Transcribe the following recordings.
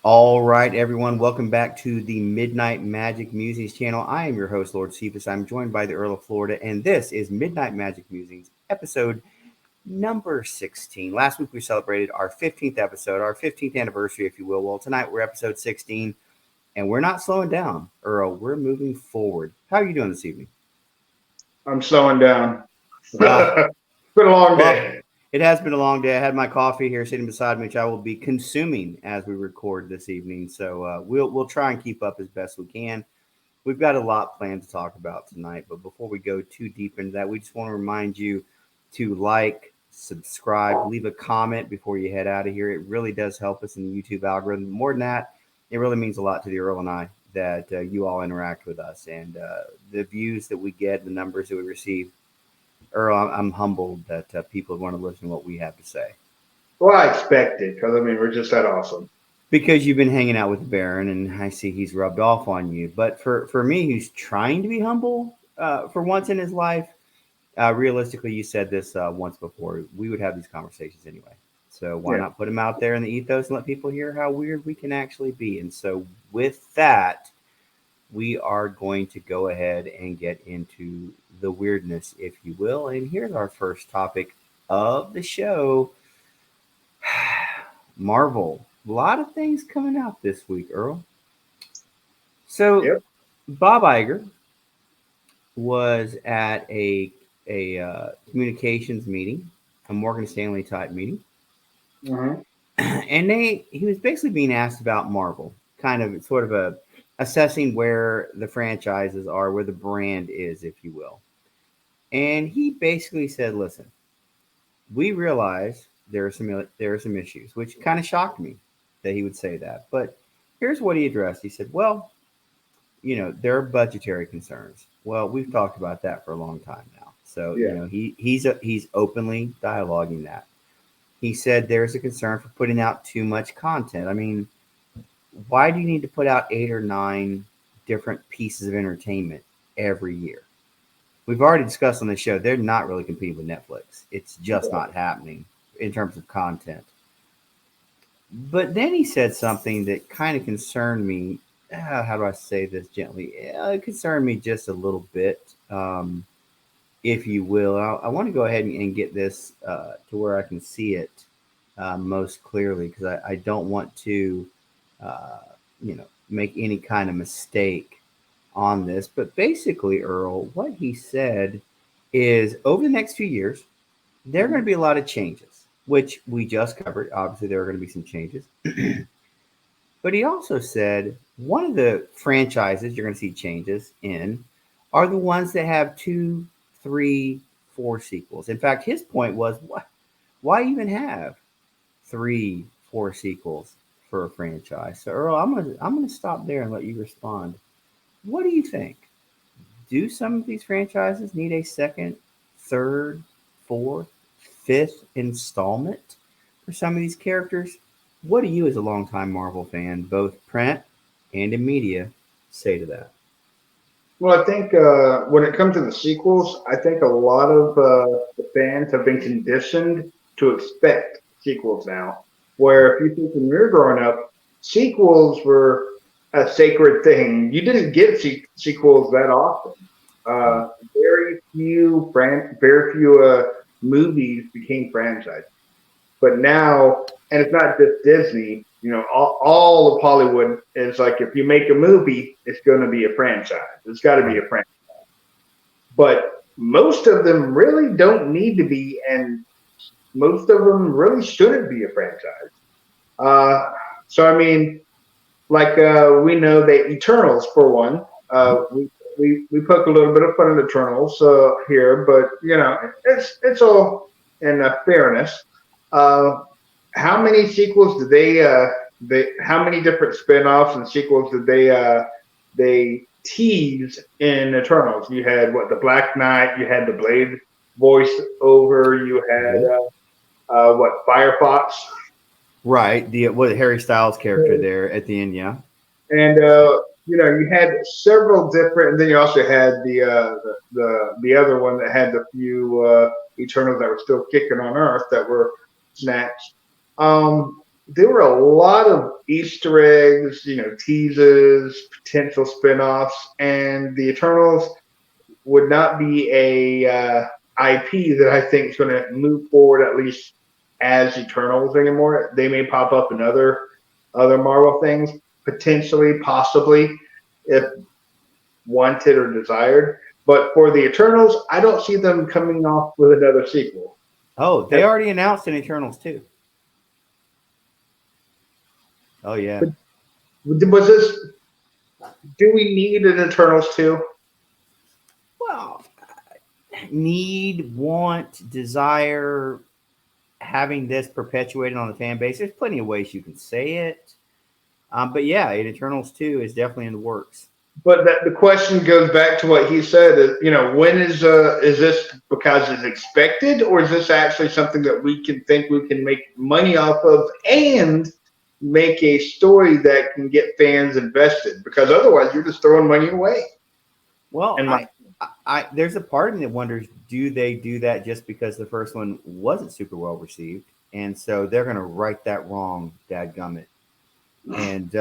All right, everyone, welcome back to the Midnight Magic Musings channel. I am your host, Lord Cephas. I'm joined by the Earl of Florida, and this is Midnight Magic Musings, episode number 16. Last week we celebrated our 15th episode, our 15th anniversary, if you will. Well, tonight we're episode 16, and we're not slowing down, Earl. We're moving forward. How are you doing this evening? I'm slowing down. Uh, It's been a long well, day. it has been a long day. I had my coffee here sitting beside me, which I will be consuming as we record this evening. So we'll try and keep up as best we can. We've got a lot planned to talk about tonight, but before we go too deep into that, we just want to remind you to like, subscribe, leave a comment before you head out of here. It really does help us in the YouTube algorithm. More than that, it really means a lot to the Earl and I that you all interact with us and the views that we get, the numbers that we receive. Earl, I'm humbled that people want to listen to what we have to say. Well, I expected because I mean we're just that awesome. Because you've been hanging out with the Baron, and I see he's rubbed off on you. But for me, who's trying to be humble for once in his life, realistically, you said this once before. We would have these conversations anyway. So why Yeah. not put them out there in the ethos and let people hear how weird we can actually be? And so with that, we are going to go ahead and get into the weirdness, if you will. And here's our first topic of the show. Marvel. A lot of things coming out this week, Earl. So Yep. Bob Iger was at a communications meeting, a Morgan Stanley type meeting, Hmm. and he was basically being asked about Marvel, kind of sort of a assessing where the franchises are, where the brand is, if you will. And he basically said, "Listen, we realize there are some issues," which kind of shocked me that he would say that. But here's what he addressed. He said, "Well, there are budgetary concerns. Well, we've talked about that for a long time now. So, Yeah. he's openly dialoguing that. He said there's a concern for putting out too much content. I mean, why do you need to put out 8 or 9 different pieces of entertainment every year? We've already discussed on the show they're not really competing with Netflix. It's just not happening in terms of content. But then he said something that kind of concerned me. How do I say this gently? It concerned me just a little bit, if you will. I want to go ahead and get this to where I can see it most clearly because I don't want to, uh, make any kind of mistake on this. But basically, Earl, what he said is over the next few years, there are going Hmm. to be a lot of changes, which we just covered. Obviously, there are going to be some changes. But he also said one of the franchises you're going to see changes in are the ones that have two, three, four sequels. In fact, his point was, why even have three, four sequels for a franchise? So, Earl, I'm gonna stop there and let you respond. What do you think? Do some of these franchises need a second, third, fourth, fifth installment for some of these characters? What do you, as a longtime Marvel fan, both print and in media, say to that? Well, I think when it comes to the sequels, I think a lot of the fans have been conditioned to expect sequels now. Where if you think when you were growing up, sequels were a sacred thing. You didn't get sequels that often. Right. Very few movies became franchises. But now, and it's not just Disney, all of Hollywood is like if you make a movie, it's going to be a franchise. It's got to be Right. a franchise. But most of them really don't need to be, and most of them really shouldn't be a franchise. Uh, so, I mean, like we know that Eternals, for one, Mhm. we poke a little bit of fun at Eternals here, but it's all in fairness. Uh, how many sequels did they how many different spin-offs and sequels did they tease in Eternals? You had what, the Black Knight, you had the Blade voice over, you had Mhm. what, Firefox, Right. The what Harry Styles character there at the end, yeah. and you had several different, and then you also had the other one that had the few Eternals that were still kicking on Earth that were snatched. there were a lot of Easter eggs, teases, potential spinoffs, and the Eternals would not be a IP that I think is going to move forward at least as Eternals anymore. They may pop up in other Marvel things, potentially, possibly, if wanted or desired. But for the Eternals, I don't see them coming off with another sequel. Oh, they already announced an Eternals too. Oh yeah. Was this? Do we need an Eternals too? Well, need, want, desire, having this perpetuated on the fan base. There's plenty of ways you can say it. But yeah, an Eternals 2 is definitely in the works. But the question goes back to what he said. When is this because it's expected, or is this actually something that we can think we can make money off of and make a story that can get fans invested? Because otherwise, you're just throwing money away. Well, And my there's a part of me that wonders, do they do that just because the first one wasn't super well received, and so they're going to right that wrong, dadgummit, and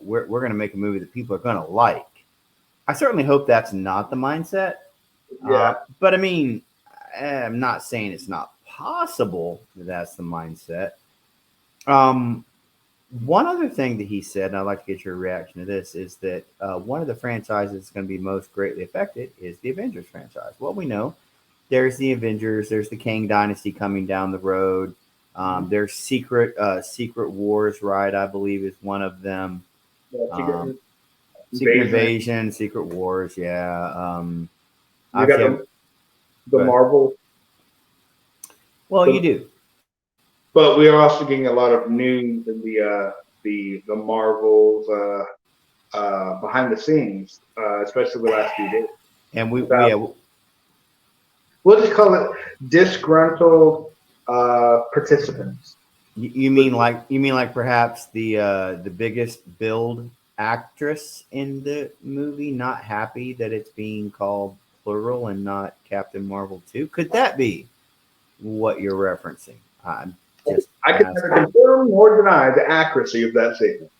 we're going to make a movie that people are going to like. I certainly hope that's not the mindset. yeah, But I mean, I'm not saying it's not possible that that's the mindset. Um, One other thing that he said, and I'd like to get your reaction to this, is that one of the franchises that's going to be most greatly affected is the Avengers franchise. Well, we know there's the Avengers, there's the Kang Dynasty coming down the road. There's Secret Wars, right? I believe is one of them. yeah, Um, Secret invasion. Invasion, Secret Wars, yeah. You got Obviously, the go ahead. Marvel, Well, you the, do. but we are also getting a lot of news in the Marvels behind the scenes, especially the last few days. And we About yeah, we'll just call it disgruntled participants. you mean like perhaps the biggest build actress in the movie not happy that it's being called plural and not Captain Marvel 2? Could that be what you're referencing? I'm just I can neither asking. confirm nor deny the accuracy of that statement.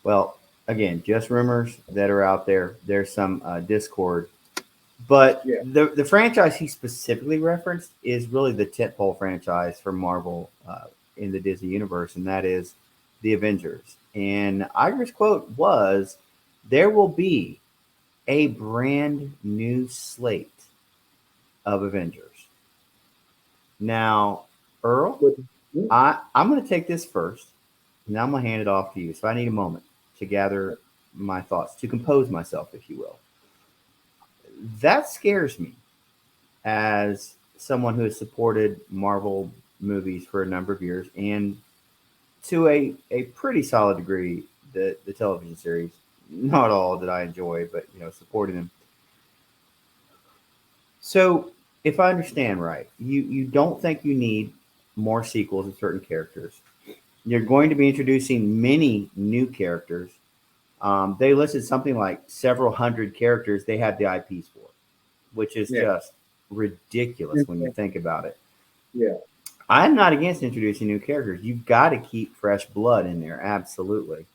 Well, again, just rumors that are out there. There's some discord. But Yeah, the franchise he specifically referenced is really the tentpole franchise for Marvel in the Disney universe, and that is the Avengers. And Iger's quote was, "There will be a brand new slate of Avengers." Now, Earl, but I'm going to take this first, and I'm going to hand it off to you. So I need a moment to gather my thoughts, to compose myself, if you will. That scares me as someone who has supported Marvel movies for a number of years and to a pretty solid degree the television series. Not all that I enjoy, but supporting them. So if I understand right, you don't think you need more sequels of certain characters. You're going to be introducing many new characters. They listed something like several hundred characters they had the IPs for, which is yeah, just ridiculous when you think about it. yeah. I'm not against introducing new characters. You've got to keep fresh blood in there, absolutely.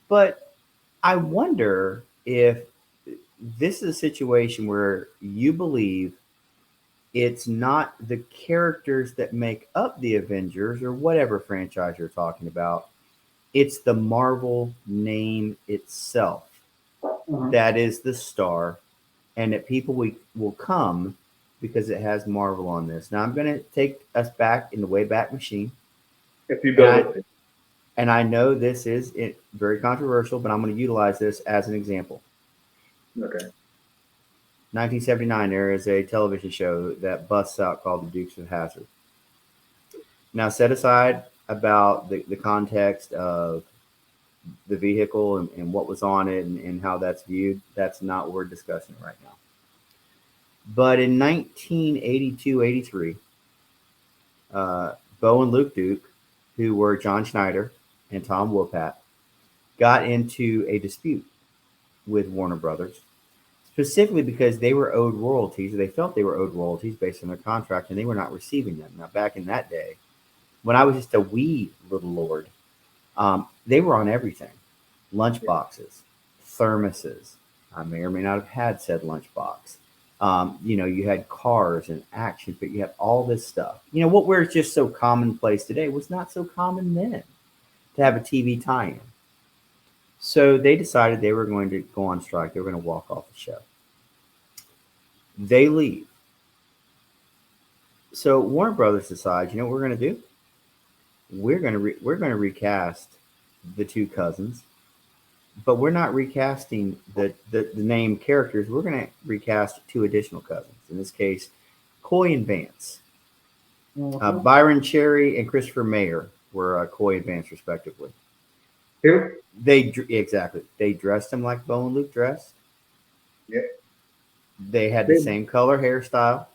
But I wonder if this is a situation where you believe it's not the characters that make up the Avengers or whatever franchise you're talking about. It's the Marvel name itself Uh-huh. that is the star, and that people will come because it has Marvel on this. Now I'm going to take us back in the way back machine, If you and go I with it, and I know this is very controversial, but I'm going to utilize this as an example. okay. 1979, there is a television show that busts out called The Dukes of Hazzard. Now, set aside about the context of the vehicle and what was on it and how that's viewed. That's not what we're discussing right now. But in 1982, 83, Bo and Luke Duke, who were John Schneider and Tom Wopat, got into a dispute with Warner Brothers, specifically because they were owed royalties, or they felt they were owed royalties based on their contract, and they were not receiving them. Now, back in that day, when I was just a wee little lord, they were on everything. Lunch boxes, thermoses. I may or may not have had said lunchbox. You had cars and action, but you had all this stuff. What we're just so commonplace today was not so common then to have a TV tie-in. So they decided they were going to go on strike. They were going to walk off the show. They leave. So Warner Brothers decides, what we're going to do? We're going to recast the two cousins, but we're not recasting the name characters. We're going to recast two additional cousins. In this case, Coy and Vance. Byron Cherry and Christopher Mayer were Coy and Vance, respectively. Who? Exactly. They dressed him like Bo and Luke dressed. Yep. They had the same color hairstyle.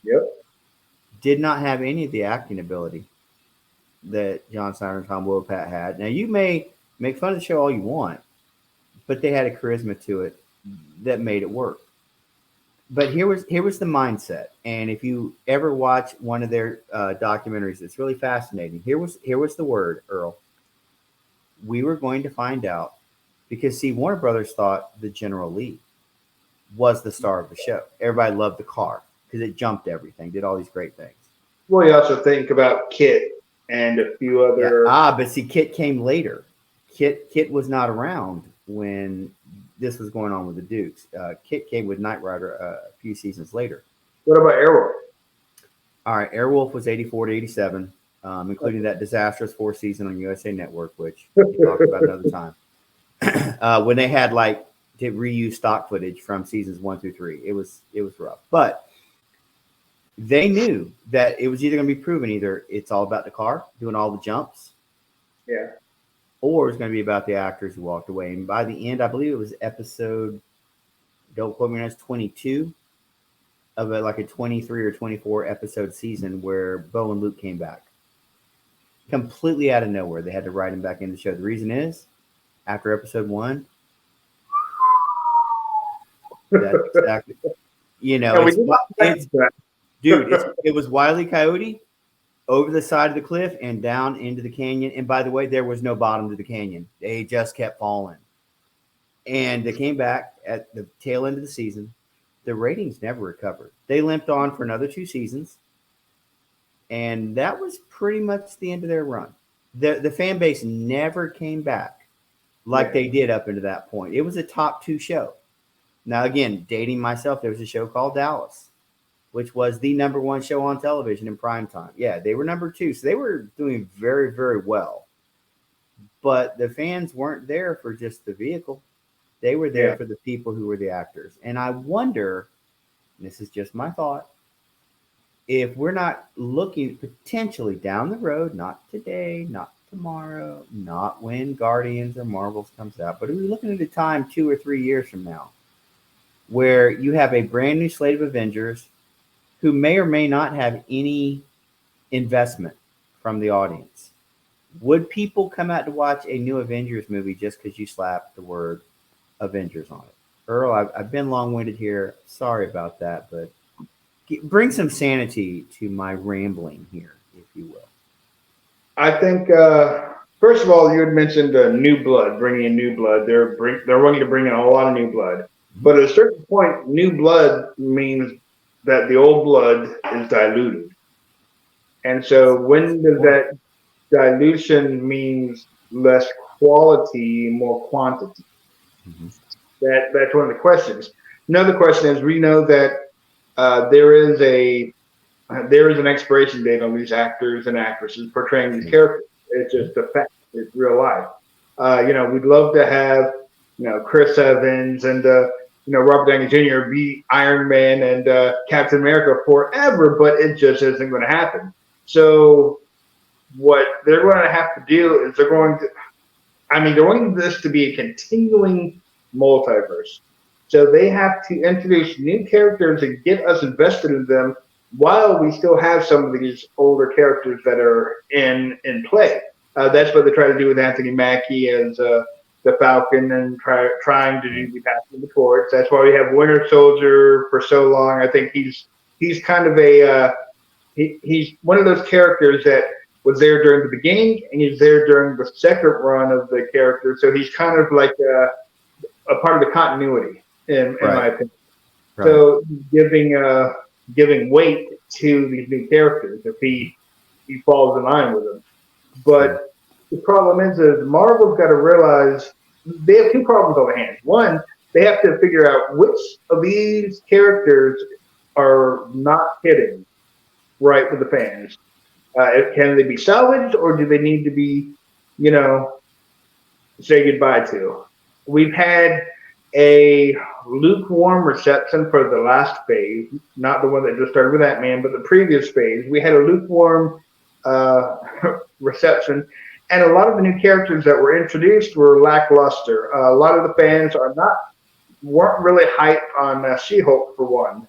Yep. Did not have any of the acting ability that John Steiner and Tom Wopat had. Now, you may make fun of the show all you want, but they had a charisma to it that made it work. But here was the mindset, and if you ever watch one of their documentaries, it's really fascinating. Here was the word, Earl. We were going to find out, because see, Warner Brothers thought the General Lee was the star of the show. Everybody loved the car because it jumped everything, did all these great things. Well, you also think about Kit and a few other. Yeah. But see, Kit came later. Kit was not around when this was going on with the Dukes. Kit came with Knight Rider a few seasons later. What about Airwolf? All right, Airwolf was 84 to 87, including that disastrous fourth season on USA Network, which we'll talk about another time. When they had to reuse stock footage from seasons 1 through 3, it was rough. But they knew that it was either going to be proven either it's all about the car doing all the jumps, yeah, or it's going to be about the actors who walked away. And by the end, I believe it was episode, don't quote me on this, 22 of a 23 or 24 episode season where Bo and Luke came back. Completely out of nowhere. They had to write him back in the show. The reason is, after episode 1, that's exactly, it was Wile E. Coyote over the side of the cliff and down into the canyon. And by the way, there was no bottom to the canyon. They just kept falling. And they came back at the tail end of the season. The ratings never recovered. They limped on for another 2 seasons. And that was pretty much the end of their run. The fan base never came back like they did up into that point. It was a top 2 show. Now, again, dating myself, there was a show called Dallas, which was the number 1 show on television in prime time. Yeah, they were number 2. So they were doing very, very well. But the fans weren't there for just the vehicle. They were there for the people who were the actors. And I wonder, and this is just my thought, if we're not looking potentially down the road, not today, not tomorrow, not when Guardians or Marvels comes out, but are we looking at a time 2 or 3 years from now where you have a brand new slate of Avengers who may or may not have any investment from the audience? Would people come out to watch a new Avengers movie just because you slapped the word Avengers on it? Earl, I've been long-winded here. Sorry about that, but bring some sanity to my rambling here, if you will. I think, first of all, you had mentioned new blood, bringing in new blood. They're wanting to bring in a lot of new blood. But at a certain point, new blood means that the old blood is diluted. And so when does that dilution means less quality, more quantity? Mm-hmm. That's one of the questions. Another question is, we know that there is an expiration date on these actors and actresses portraying these characters. It's just a fact. It's real life. We'd love to have, Chris Evans and, Robert Downey Jr. be Iron Man and Captain America forever, but it just isn't going to happen. So what they're going to have to do is they want this to be a continuing multiverse. So they have to introduce new characters and get us invested in them while we still have some of these older characters that are in play. That's what they try to do with Anthony Mackie as the Falcon and trying to do the passing of the torch. That's why we have Winter Soldier for so long. I think he's kind of he's one of those characters that was there during the beginning, and he's there during the second run of the character. So he's kind of like a part of the continuity, in my Right. opinion. Right. So giving weight to these new characters if he falls in line with them. But Sure. the problem is Marvel's got to realize they have two problems on their hands. One, they have to figure out which of these characters are not hitting right with the fans. Can they be salvaged, or do they need to be, you know, say goodbye to? We've had a lukewarm reception for the last phase, not the one that just started with that man, but the previous phase. We had a lukewarm uh, reception, and a lot of the new characters that were introduced were lackluster. A lot of the fans weren't really hyped on She-Hulk for one.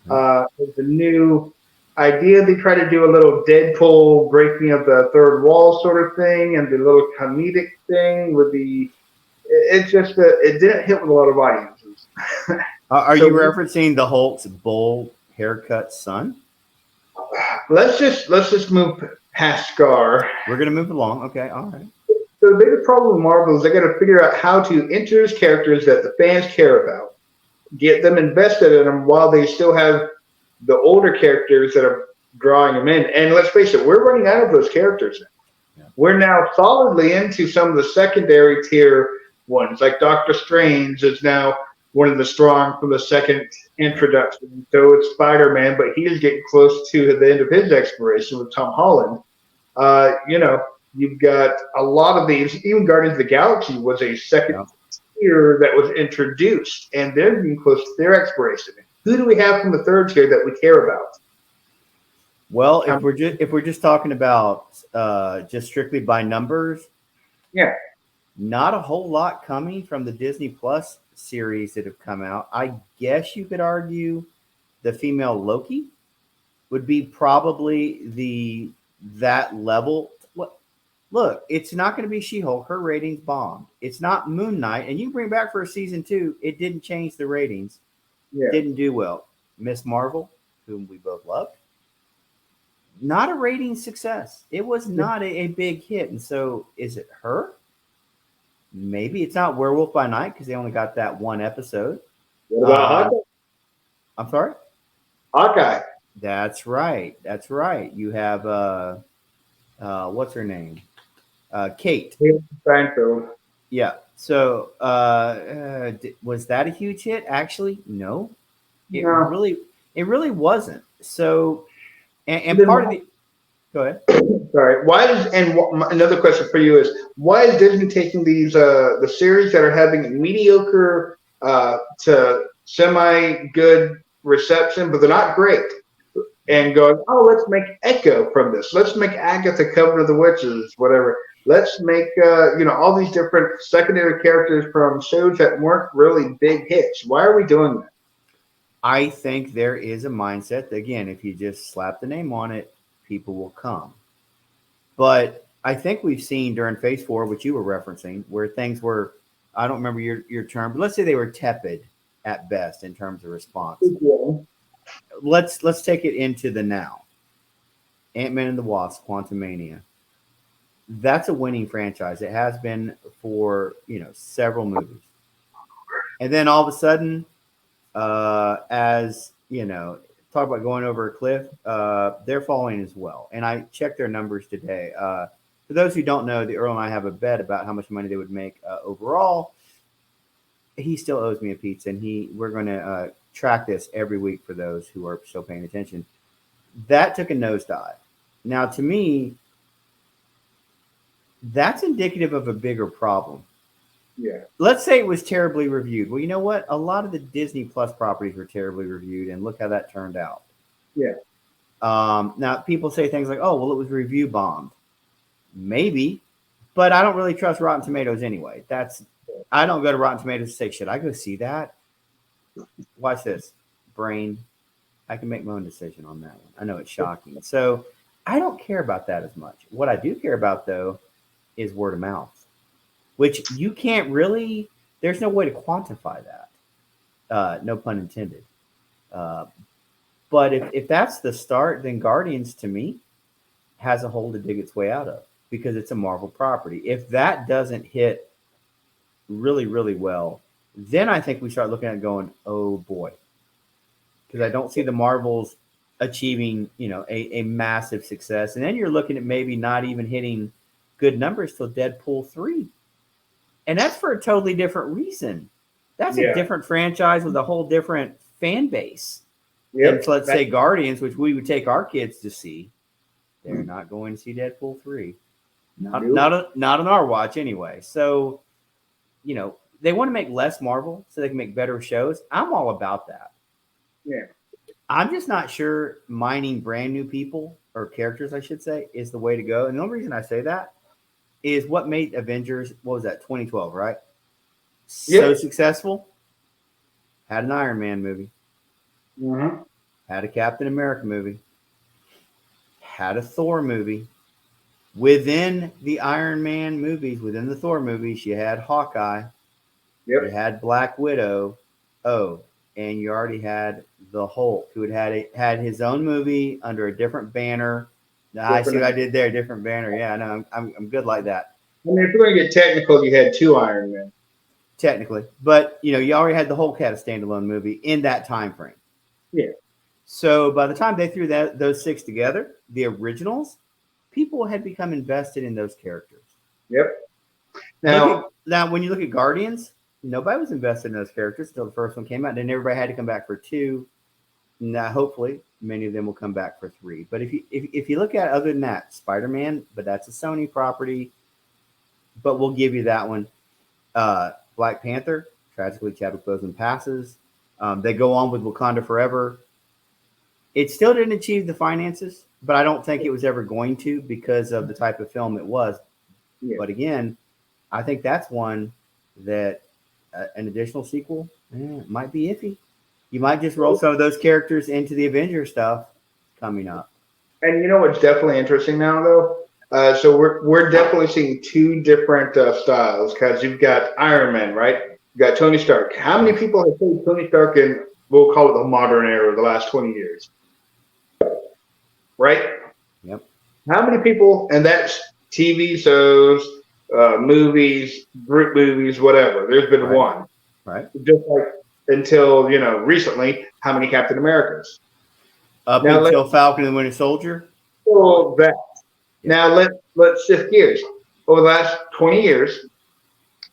Yeah. It's a new idea. They try to do a little Deadpool breaking of the third wall sort of thing, and the little comedic thing with the. It's just it didn't hit with a lot of audiences. Are you So referencing the Hulk's bowl haircut son? let's just move past Scar. We're gonna move along. Okay. All right. So the biggest problem with Marvel is they got to figure out how to introduce characters that the fans care about, get them invested in them while they still have the older characters that are drawing them in. And let's face it, we're running out of those characters now. Yeah. We're now solidly into some of the secondary tier ones, like Doctor Strange is now one of the strong from the second introduction. So it's Spider-Man, but he is getting close to the end of his expiration with Tom Holland. You know, you've got a lot of these. Even Guardians of the Galaxy was a second Yeah. tier that was introduced, and they're getting close to their expiration. Who do we have from the third tier that we care about? Well, Um, if we're just talking about just strictly by numbers, yeah, not a whole lot coming from the Disney Plus series that have come out. I guess you could argue the female Loki would be probably the that level. What? Look, it's not going to be She-Hulk. Her ratings bombed. It's not Moon Knight, and you bring back for a season two. It didn't change the ratings. yeah. Didn't do well. Miss Marvel, whom we both loved, not a rating success. It was not a big hit. And so, is it her? Maybe it's not Werewolf by Night because they only got that one episode. What about Hawkeye? I'm sorry. Hawkeye. That's right. That's right. You have what's her name? Kate. Seinfeld. Yeah. So was that a huge hit? Actually, no. It No. really, it really wasn't. So, and Then part of the. Go ahead. sorry. Why is another question for you is why is Disney taking these the series that are having mediocre to semi good reception, but they're not great, and going, oh, let's make Echo from this. Let's make Agatha Coven of the Witches, whatever. Let's make all these different secondary characters from shows that weren't really big hits. Why are we doing that? I think there is a mindset that, again, if you just slap the name on it, people will come. But I think we've seen during phase four, which you were referencing, where things were, I don't remember your term, but let's say they were tepid at best in terms of response. Let's take it into the now. Ant-Man and the Wasp, Quantumania. That's a winning franchise. It has been for, several movies. And then all of a sudden, as talk about going over a cliff, they're falling as well. And I checked their numbers today. For those who don't know, the Earl and I have a bet about how much money they would make overall. He still owes me a pizza, and we're going to track this every week for those who are still paying attention. That took a nosedive. Now, to me, that's indicative of a bigger problem. Yeah. Let's say it was terribly reviewed. Well, you know what? A lot of the Disney Plus properties were terribly reviewed, and look how that turned out. Yeah. Now, people say things like, oh, well, it was review bombed. Maybe, but I don't really trust Rotten Tomatoes anyway. I don't go to Rotten Tomatoes and say, should I go see that? Watch this. Brain. I can make my own decision on that one. I know it's shocking. So I don't care about that as much. What I do care about, though, is word of mouth, which you can't really, there's no way to quantify that. No pun intended. But if that's the start, then Guardians to me has a hole to dig its way out of because it's a Marvel property. If that doesn't hit really, really well, then I think we start looking at it going, oh boy, because I don't see the Marvels achieving, a massive success. And then you're looking at maybe not even hitting good numbers till Deadpool 3. And that's for a totally different reason. That's a Yeah. different franchise with a whole different fan base than, Yep. let's say, Guardians, which we would take our kids to see. They're not going to see Deadpool 3. Not Nope. not not on our watch anyway. So, they want to make less Marvel so they can make better shows. I'm all about that. Yeah. I'm just not sure mining brand new people or characters, I should say, is the way to go. And the only reason I say that is what made Avengers, what was that, 2012, right? So Yep. successful. Had an Iron Man movie, Mm-hmm. had a Captain America movie, had a Thor movie. Within the Iron Man movies, within the Thor movies, you had Hawkeye, you Yep. had Black Widow. Oh, and you already had the Hulk, who had his own movie under a different banner. Now, I see what I Different. did there, different banner. Yeah, I know. I'm good like that, I mean, if you're going to get technical, you had two Iron Men. technically. But you already had the Hulk had a standalone movie in that time frame. Yeah. So by the time they threw those six together, the originals, people had become invested in those characters. Yep. Look at Now, now when you look at Guardians, nobody was invested in those characters until the first one came out. Then everybody had to come back for two. Now, hopefully, many of them will come back for three. But if you look at it, other than that, Spider Man, but that's a Sony property. But we'll give you that one. Black Panther, tragically Chadwick Boseman passes. They go on with Wakanda Forever. It still didn't achieve the finances, but I don't think it was ever going to because of the type of film it was. yeah. But again, I think that's one that an additional sequel might be iffy. You might just roll some of those characters into the Avengers stuff coming up. And you know what's definitely interesting now, though? So we're definitely seeing two different styles because you've got Iron Man, right? You got Tony Stark. How many people have played Tony Stark in, we'll call it the modern era, the last 20 years, right? Yep. How many people, and that's TV shows, movies, group movies, whatever. There's been Right. one. Right. Just like until, recently, how many Captain Americas? Up Now let's until Falcon and the Winter Soldier. go that. Yeah. Now let's shift gears. Over the last 20 years,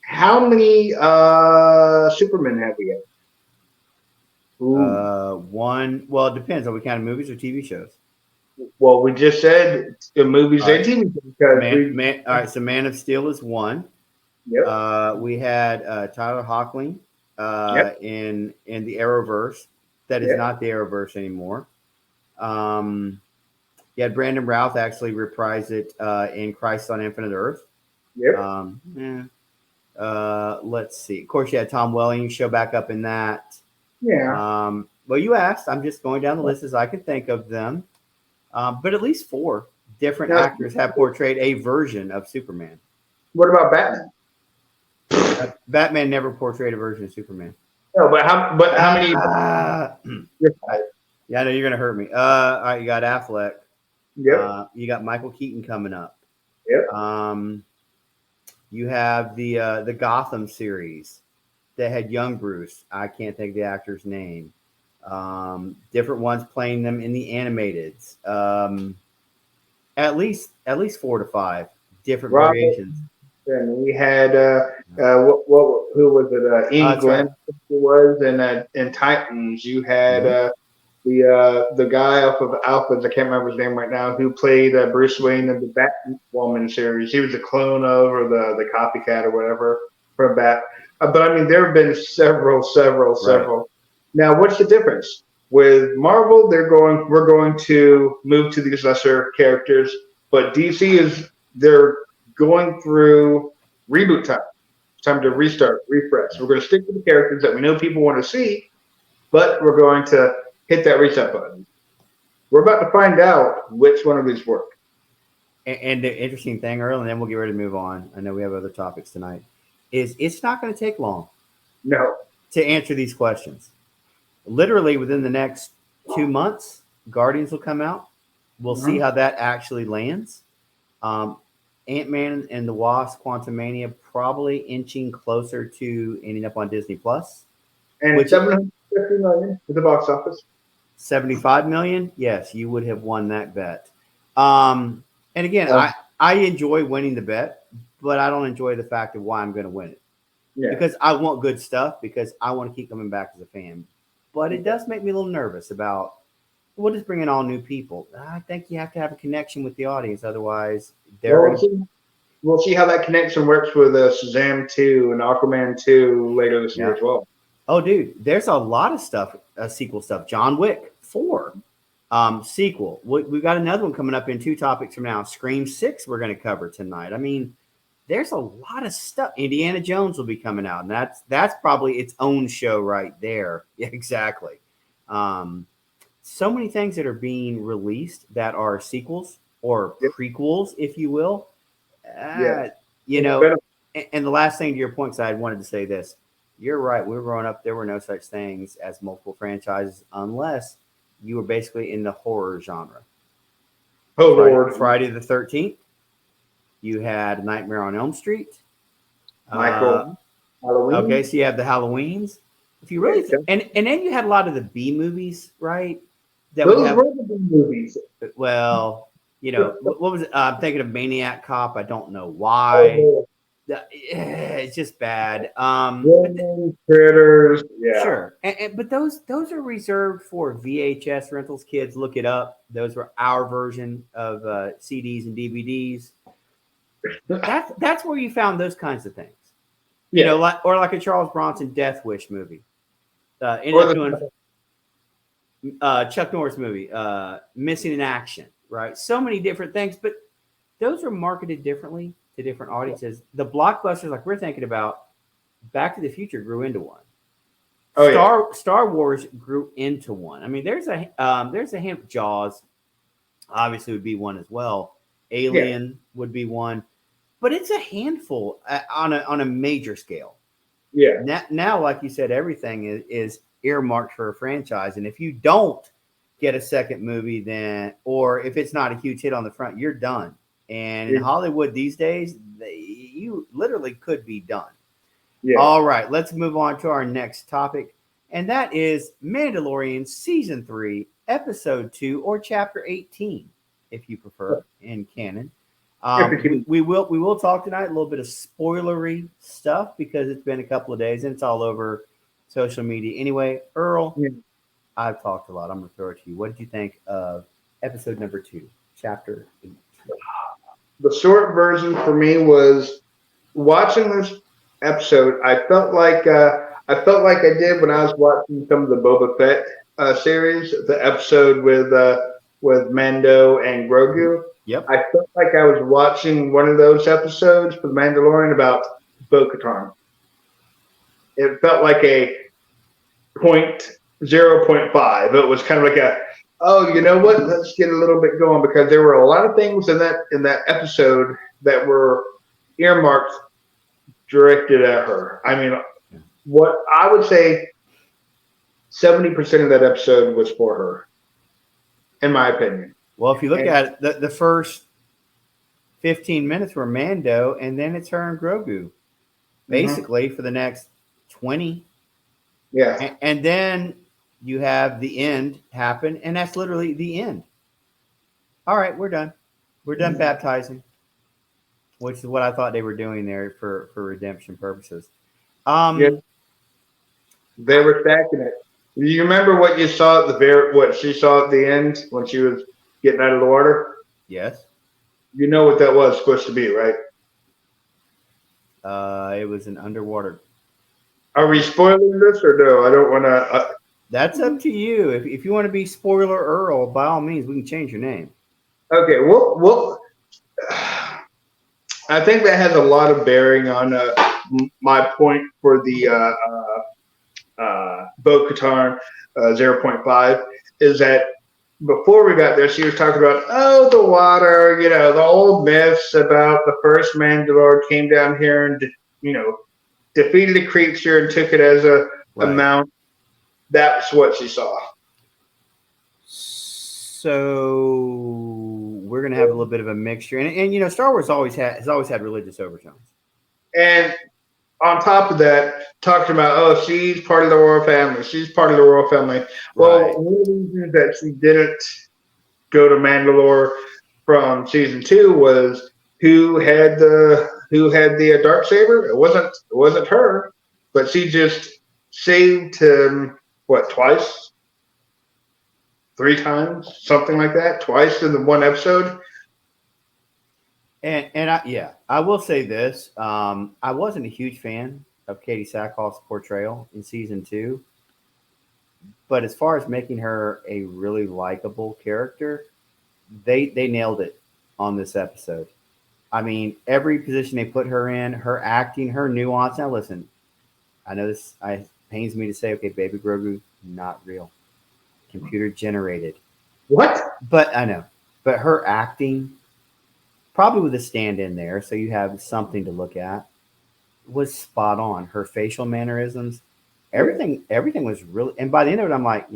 how many Supermen have we had? Ooh. One. Well, it depends. Are we counting movies or TV shows? Well, we just said the movies All and right. TV shows because All right. So Man of Steel is one. yep, We had Tyler Hoechlin yep, in the Arrowverse. That is yep, not the Arrowverse anymore. Um, you had Brandon Routh actually reprise it in Christ on Infinite Earth. yep, Yeah. Let's see. Of course, you had Tom Welling show back up in that. yeah. Well, you asked. I'm just going down the list as I can think of them. But at least four different Now, actors have portrayed a version of Superman. what about Batman? Batman never portrayed a version of Superman. No, but how many? Ah, yeah, I know you're gonna hurt me. All right, you got Affleck. Yep, You got Michael Keaton coming up. yep. Um, you have the Gotham series that had young Bruce. I can't think of the actor's name. Different ones playing them in the animateds. At least 4 to 5 different Robert, variations. and we had who was it? That's right. England was, and in Titans you had Mm-hmm. the guy off of Alphas. I can't remember his name right now. Who played Bruce Wayne in the Batwoman series? He was a clone of or the copycat or whatever from Bat. But I mean, there have been several, several, Right. several. Now, what's the difference with Marvel? We're going to move to these lesser characters, but DC they're going through reboot time. It's time to restart, refresh. We're going to stick to the characters that we know people want to see, but we're going to hit that reset button. We're about to find out which one of these work. And the interesting thing, Earl, and then we'll get ready to move on. I know we have other topics tonight. Is it's not going to take long No. to answer these questions. Literally within the next 2 months, Guardians will come out. We'll see how that actually lands. Um, Ant-Man and the Wasp: Quantumania probably inching closer to ending up on Disney Plus, And which 750 million at the box office. 75 million. Yes, you would have won that bet. And again, Uh, I enjoy winning the bet, but I don't enjoy the fact of why I'm going to win it yeah. because I want good stuff because I want to keep coming back as a fan. But it does make me a little nervous about we'll just bring in all new people. I think you have to have a connection with the audience, otherwise they're Well, going to. we'll see how that connection works with Shazam 2 and Aquaman 2 later this year Yeah. as well. Oh, dude, there's a lot of stuff, sequel stuff. John Wick 4 sequel. We've got another one coming up in 2 topics from now. Scream 6 we're going to cover tonight. I mean, there's a lot of stuff. Indiana Jones will be coming out, and that's probably its own show right there. Yeah, exactly. Um, so many things that are being released that are sequels or Yep. prequels, if you will. Yeah. Uh, you know, and the last thing to your point, 'cause I wanted to say this. You're right. We were growing up. There were no such things as multiple franchises unless you were basically in the horror genre. Oh, Lord. Friday the 13th. You had Nightmare on Elm Street. Uh, Michael. Halloween. okay, so you have the Halloweens. If you really and then you had a lot of the B movies, right? That would Those have were the big movies. well, what was it? I'm thinking of Maniac Cop. I don't know why. It's just bad. Critters. Yeah. Sure, but those are reserved for VHS rentals. Kids, look it up. Those were our version of CDs and DVDs. That's where you found those kinds of things. You know, like a Charles Bronson Death Wish movie. Ended up doing Chuck Norris movie, Missing in Action. Right, so many different things, but those are marketed differently to different audiences. The blockbusters, like we're thinking about, Back to the Future grew into one. Star Wars grew into one. I mean, there's a hint. Jaws, obviously, would be one as well. Alien would be one, but it's a handful on a major scale. Yeah. Now, like you said, everything is earmarked for a franchise, and if you don't get a second movie, then or if it's not a huge hit on the front, you're done. And in Hollywood these days, you literally could be done. Yeah. All right, let's move on to our next topic, and that is Mandalorian Season 3, Episode 2, or Chapter 18, if you prefer, in canon. We will talk tonight a little bit of spoilery stuff because it's been a couple of days and it's all over social media. Anyway, Earl, I've talked a lot. I'm going to throw it to you. What did you think of Episode number 2, Chapter 8? The short version for me was watching this episode. I felt like I did when I was watching some of the Boba Fett series, the episode with Mando and Grogu. Yep. I felt like I was watching one of those episodes for The Mandalorian about Bo-Katan. It felt like a 0.5. It was kind of like oh, you know what? Let's get a little bit going because there were a lot of things in that episode that were earmarked directed at her. I mean, what I would say 70% of that episode was for her, in my opinion. Well, if you look at it, the first 15 minutes were Mando, and then it's her and Grogu, basically for the next 20. Yeah. And then you have the end happen, and that's literally the end. All right, we're done. We're done baptizing, which is what I thought they were doing there for redemption purposes. They were stacking it. You remember what you saw at what she saw at the end when she was getting out of the water? Yes. You know what that was supposed to be, right? It was an underwater. Are we spoiling this or no? I don't want to. That's up to you. If you want to be spoiler Earl, by all means, we can change your name. Okay. Well. I think that has a lot of bearing on my point for the Bo-Katan 0.5 is that before we got there, she was talking about, the water, the old myths about the first Mandalore came down here and, defeated a creature and took it as a mount. That's what she saw. So we're going to have a little bit of a mixture, and Star Wars has always had religious overtones. And on top of that, talking about, oh, she's part of the royal family. She's part of the royal family. Right. Well, one of the reasons that she didn't go to Mandalore from season two was who had the dark saber. It wasn't her, but she just saved him what, twice, three times, something like that, twice in the one episode. I will say this: I wasn't a huge fan of Katie Sackhoff's portrayal in season two, but as far as making her a really likable character, they nailed it on this episode. I mean, every position they put her in, her acting, her nuance. Now, listen, I know this. I pains me to say, okay, Baby Grogu, not real, computer generated, What? but I know. But her acting, probably with a stand in there, so you have something to look at, was spot on. Her facial mannerisms, Yeah. everything was really. And by the end of it, I'm like,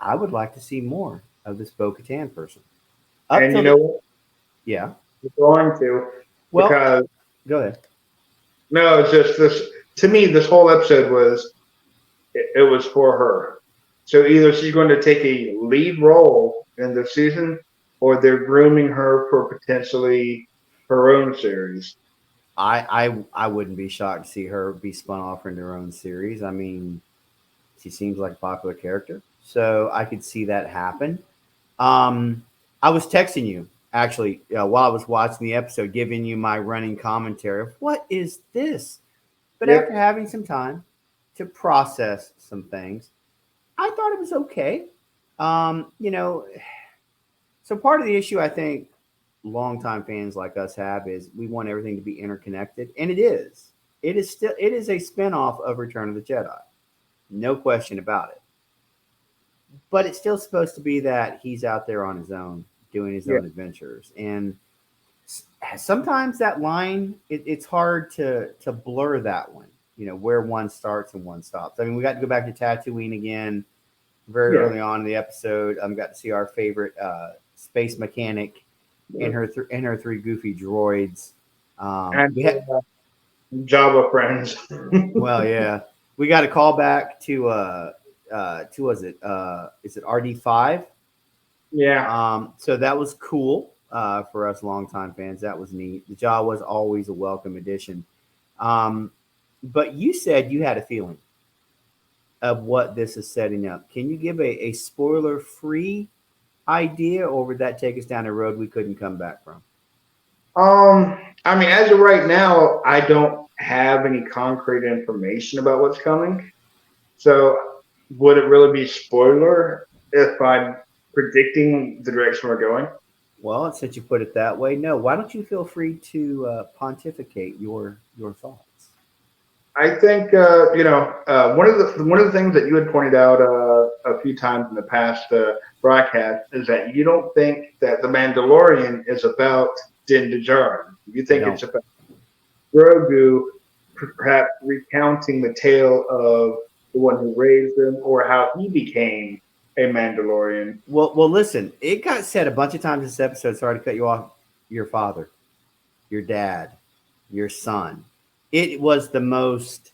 I would like to see more of this Bo-Katan person. Up And you till know the what? yeah. We're going to, Well, because go ahead. no, it's just this. To me, this whole episode it was for her. So either she's going to take a lead role in the season, or they're grooming her for potentially her own series. I wouldn't be shocked to see her be spun off into her own series. I mean, she seems like a popular character, so I could see that happen. Um, I was texting you actually while I was watching the episode, giving you my running commentary of what is this. But after Yep. having some time to process some things, I thought it was okay. Um, you know, so part of the issue I think longtime fans like us have is we want everything to be interconnected, and it is. It is a spinoff of Return of the Jedi, no question about it. But it's still supposed to be that he's out there on his own, doing his Yeah. own adventures, and sometimes that line it's hard to blur that one. Where one starts and one stops. I mean, we got to go back to Tatooine again very Yeah. early on in the episode. Got to see our favorite space mechanic Yeah. and her three goofy droids. And We had Java friends. well, yeah, we got a call back to was it is it RD5? Yeah. So that was cool for us longtime fans. That was neat. The Jaw was always a welcome addition. Um, but you said you had a feeling of what this is setting up. Can you give a spoiler free idea, or would that take us down a road we couldn't come back from? I mean, as of right now, I don't have any concrete information about what's coming. So, would it really be spoiler if I'm predicting the direction we're going? Well, since you put it that way, no. Why don't you feel free to pontificate your thoughts? I think one of the things that you had pointed out a few times in the past broadcast is that you don't think that the Mandalorian is about Din Djarin. You I think don't. it's about Grogu, perhaps recounting the tale of the one who raised him, or how he became a Mandalorian. Well, listen. It got said a bunch of times this episode. Sorry to cut you off. Your father, your dad, your son. It was the most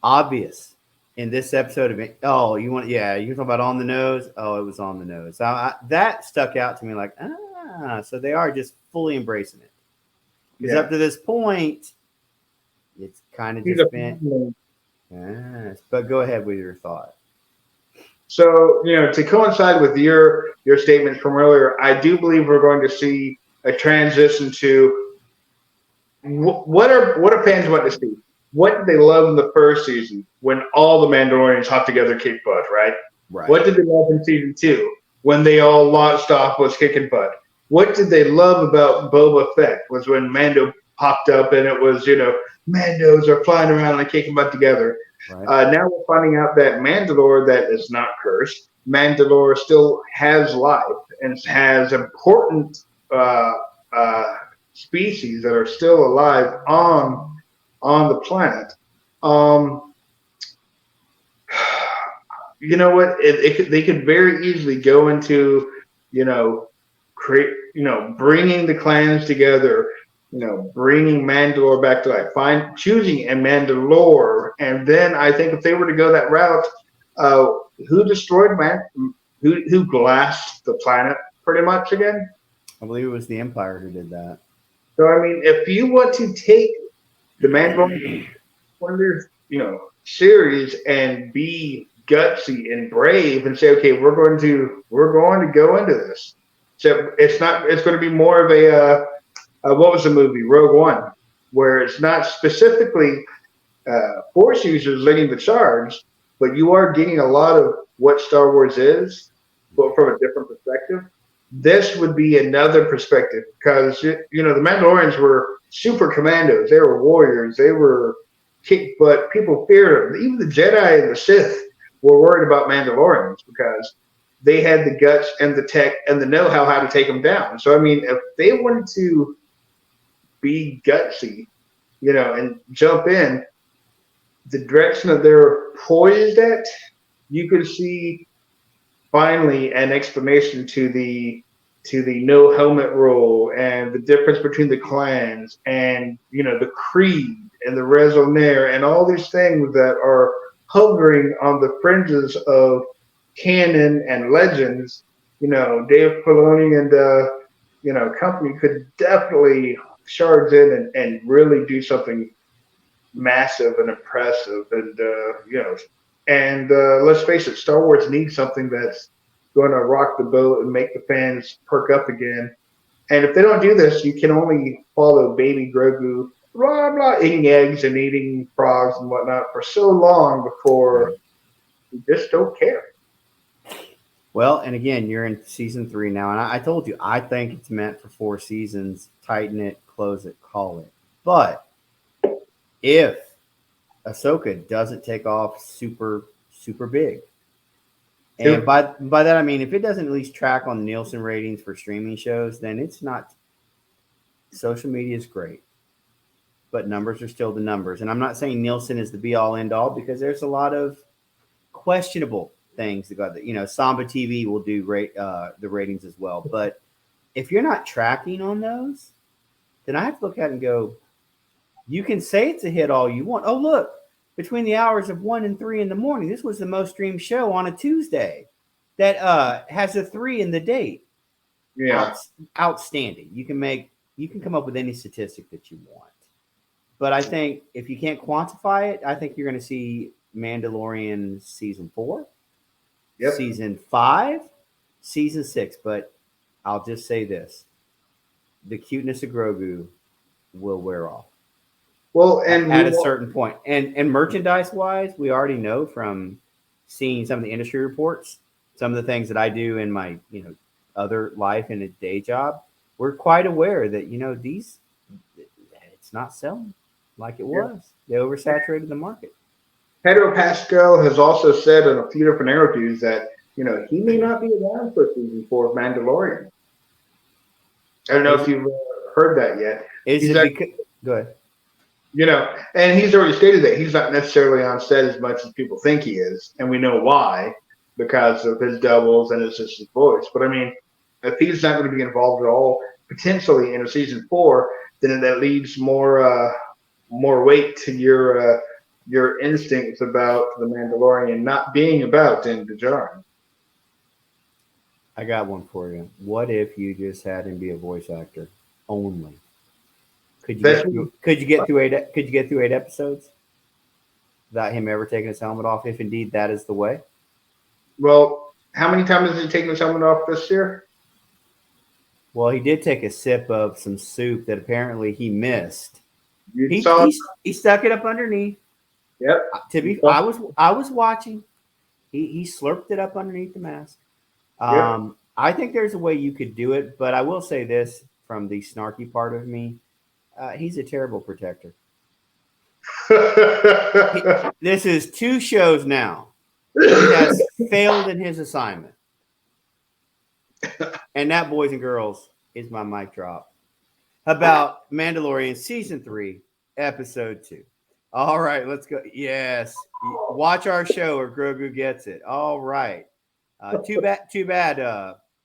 obvious in this episode of it. Oh, you talking about on the nose? Oh, it was on the nose. That stuck out to me like, so they are just fully embracing it. Because up Yeah, to this point, it's kind of he's a just been, but go ahead with your thought. So, to coincide with your statements from earlier, I do believe we're going to see a transition to what are fans want to see? What did they love in the first season when all the Mandalorians hopped together, kicked butt, right? Right. What did they love in season two when they all launched off, was kicking butt? What did they love about Boba Fett was when Mando popped up and it was, Mandos are flying around and kicking butt together. Right. Now we're finding out that Mandalore, that is not cursed, Mandalore still has life and has important uh, uh, species that are still alive on the planet. Um, you know what? They could very easily go into you know, create, bringing the clans together, bringing Mandalore back to life, choosing a Mandalore, and then I think if they were to go that route, uh, who destroyed man, who glassed the planet pretty much again? I believe it was the Empire who did that. So I mean, if you want to take the Mandalorian one of their series and be gutsy and brave and say, okay, we're going to go into this. So it's going to be more of what was the movie Rogue One, where it's not specifically Force users leading the charge, but you are getting a lot of what Star Wars is, but from a different perspective. This would be another perspective because the Mandalorians were super commandos. They were warriors. They were kick, but people feared them. Even the Jedi and the Sith were worried about Mandalorians because they had the guts and the tech and the know-how to take them down. So I mean, if they wanted to be gutsy, and jump in, the direction that they're poised at, you could see finally an explanation to the no helmet rule and the difference between the clans and the creed and the raisonner and all these things that are hovering on the fringes of canon and legends. Dave Filoni and company could definitely charge in and really do something massive and impressive. And let's face it, Star Wars needs something that's going to rock the boat and make the fans perk up again. And if they don't do this, you can only follow baby Grogu blah blah eating eggs and eating frogs and whatnot for so long before you just don't care. Well, and again, you're in season 3 now, and I told you I think it's meant for 4 seasons. Tighten it, close it, call it. But if Ahsoka doesn't take off super super big, and by that I mean if it doesn't at least track on Nielsen ratings for streaming shows, then it's not. Social media is great, but numbers are still the numbers. And I'm not saying Nielsen is the be all end all because there's a lot of questionable things that got that. Samba TV will do the ratings as well. But if you're not tracking on those, then I have to look at it and go, you can say it's a hit all you want. Oh, look, between the hours of 1 and 3 in the morning, this was the most streamed show on a Tuesday that has a 3 in the date. Yeah. Outstanding. You can come up with any statistic that you want. But I think if you can't quantify it, I think you're going to see Mandalorian season 4, Yep. season 5, season 6. But I'll just say this: the cuteness of Grogu will wear off. Well, and At a certain point. And merchandise wise, we already know from seeing some of the industry reports, some of the things that I do in my other life and a day job. We're quite aware that these it's not selling like it was. They oversaturated the market. Pedro Pascal has also said in a few different interviews that he may not be around for season 4 of Mandalorian. I don't know if you've heard that yet. Is He's it because? Go ahead. And he's already stated that he's not necessarily on set as much as people think he is, and we know why because of his doubles and his voice. But I mean, if he's not going to be involved at all, potentially in a season 4, then that leaves more weight to your instincts about the Mandalorian not being about Din Djarin. I got one for you. What if you just had him be a voice actor only? Could you get through 8 episodes without him ever taking his helmet off? If indeed that is the way. Well, how many times has he taken his helmet off this year? Well, he did take a sip of some soup that apparently he missed. He stuck it up underneath. Yep. I was watching. He slurped it up underneath the mask. Yep. I think there's a way you could do it, but I will say this from the snarky part of me: he's a terrible protector. This is 2 shows now. He has failed in his assignment. And that, boys and girls, is my mic drop about Mandalorian season 3, episode 2. All right, let's go. Yes, watch our show or Grogu gets it. All right. Too bad.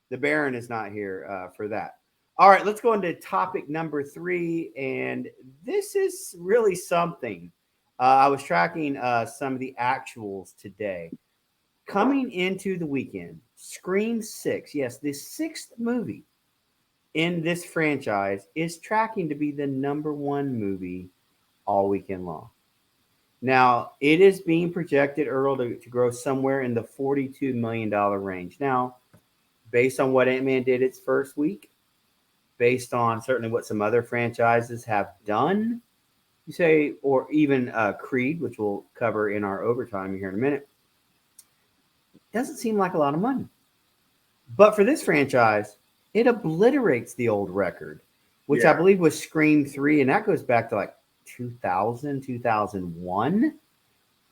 The Baron is not here for that. All right, let's go into topic number 3, and this is really something. I was tracking some of the actuals today. Coming into the weekend, Scream 6, yes, the sixth movie in this franchise, is tracking to be the number one movie all weekend long. Now, it is being projected, Earl, to gross somewhere in the $42 million range. Now, based on what Ant Man did its first week, based on certainly what some other franchises have done, you say, or even Creed, which we'll cover in our overtime here in a minute, doesn't seem like a lot of money. But for this franchise, it obliterates the old record, which I Yeah, believe was Scream 3, and that goes back to like 2000, 2001.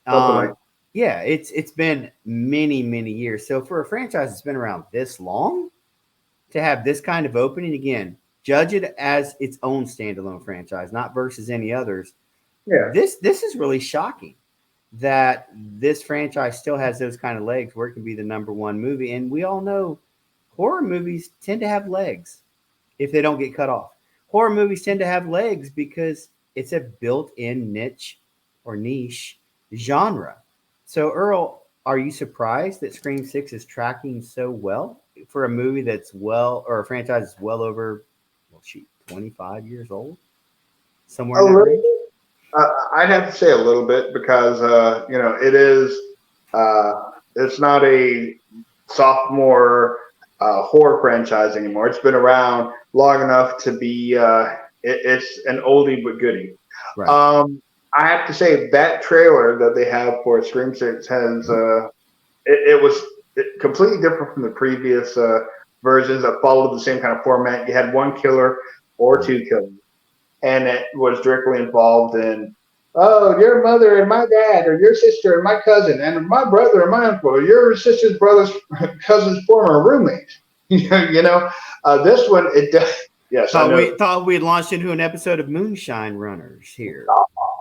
something like. Um, yeah, it's been many, many years. So for a franchise that's been around this long, to have this kind of opening again, judge it as its own standalone franchise, not versus any others. Yeah. This is really shocking that this franchise still has those kind of legs where it can be the number one movie. And we all know horror movies tend to have legs if they don't get cut off. Horror movies tend to have legs because it's a built-in niche or niche genre. So, Earl, are you surprised that Scream 6 is tracking so well for a movie that's or a franchise that's well over, well, shoot, 25 years old? Somewhere A in that little range? bit. I'd have to say a little bit because it is. It's not a sophomore horror franchise anymore. It's been around long enough to be. It's an oldie but goodie. Right. Um, I have to say that trailer that they have for Scream Six has. It was completely different from the previous versions that followed the same kind of format. You had one killer or Right. two killers, and it was directly involved in, oh, your mother and my dad, or your sister and my cousin, and my brother and my uncle, or your sister's brother's cousin's former roommate. This one it does. Yes, I know. Thought we had launched into an episode of Moonshine Runners here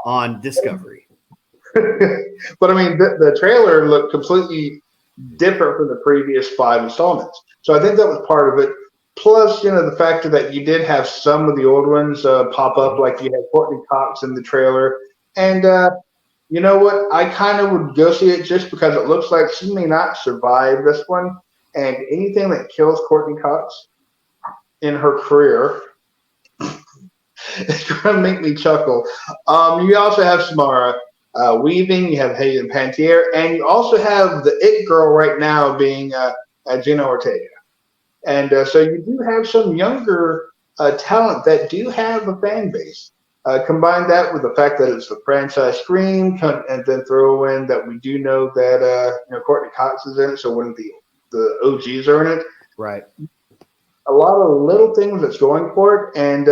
on Discovery. But I mean, the trailer looked completely different from the previous five installments. So I think that was part of it. Plus, the factor that you did have some of the old ones pop up, like you had Courtney Cox in the trailer. And you know what? I kind of would go see it just because it looks like she may not survive this one. And anything that kills Courtney Cox in her career is going to make me chuckle. You also have Samara Weaving, you have Hayden Pantier, and you also have the it girl right now being Gina Ortega. And so you do have some younger talent that do have a fan base. Combine that with the fact that it's the franchise Scream, and then throw in that we do know that Courtney Cox is in it, so one of the OGs are in it. Right. A lot of little things that's going for it, and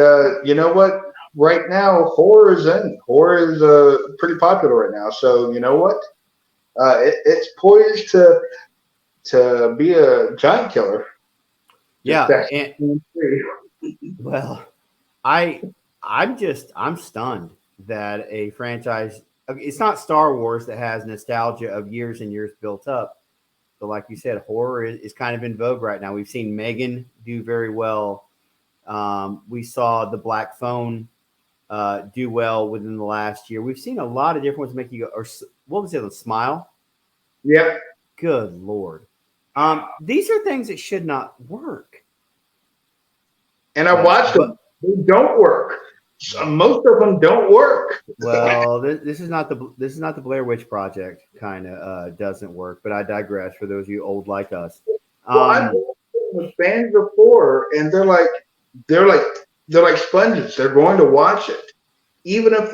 you know what? Right now, horror is in. Horror is pretty popular right now. So you know what? It's poised to be a giant killer. Just Yeah, that. and well, I I'm stunned that a franchise, it's not Star Wars that has nostalgia of years and years built up, but like you said, horror is kind of in vogue right now. We've seen Megan do very well. We saw the Black Phone do well within the last year. We've seen a lot of different ones make you go, or what was it? Smile. Yep. Good Lord. These are things that should not work, And I but watched them. They don't work. Most of them don't work. well, this is not the Blair Witch Project. Kind of doesn't work, but I digress. For those of you old like us, Well, I've um, been with fans before, and they're like they're like sponges. They're going to watch it, even if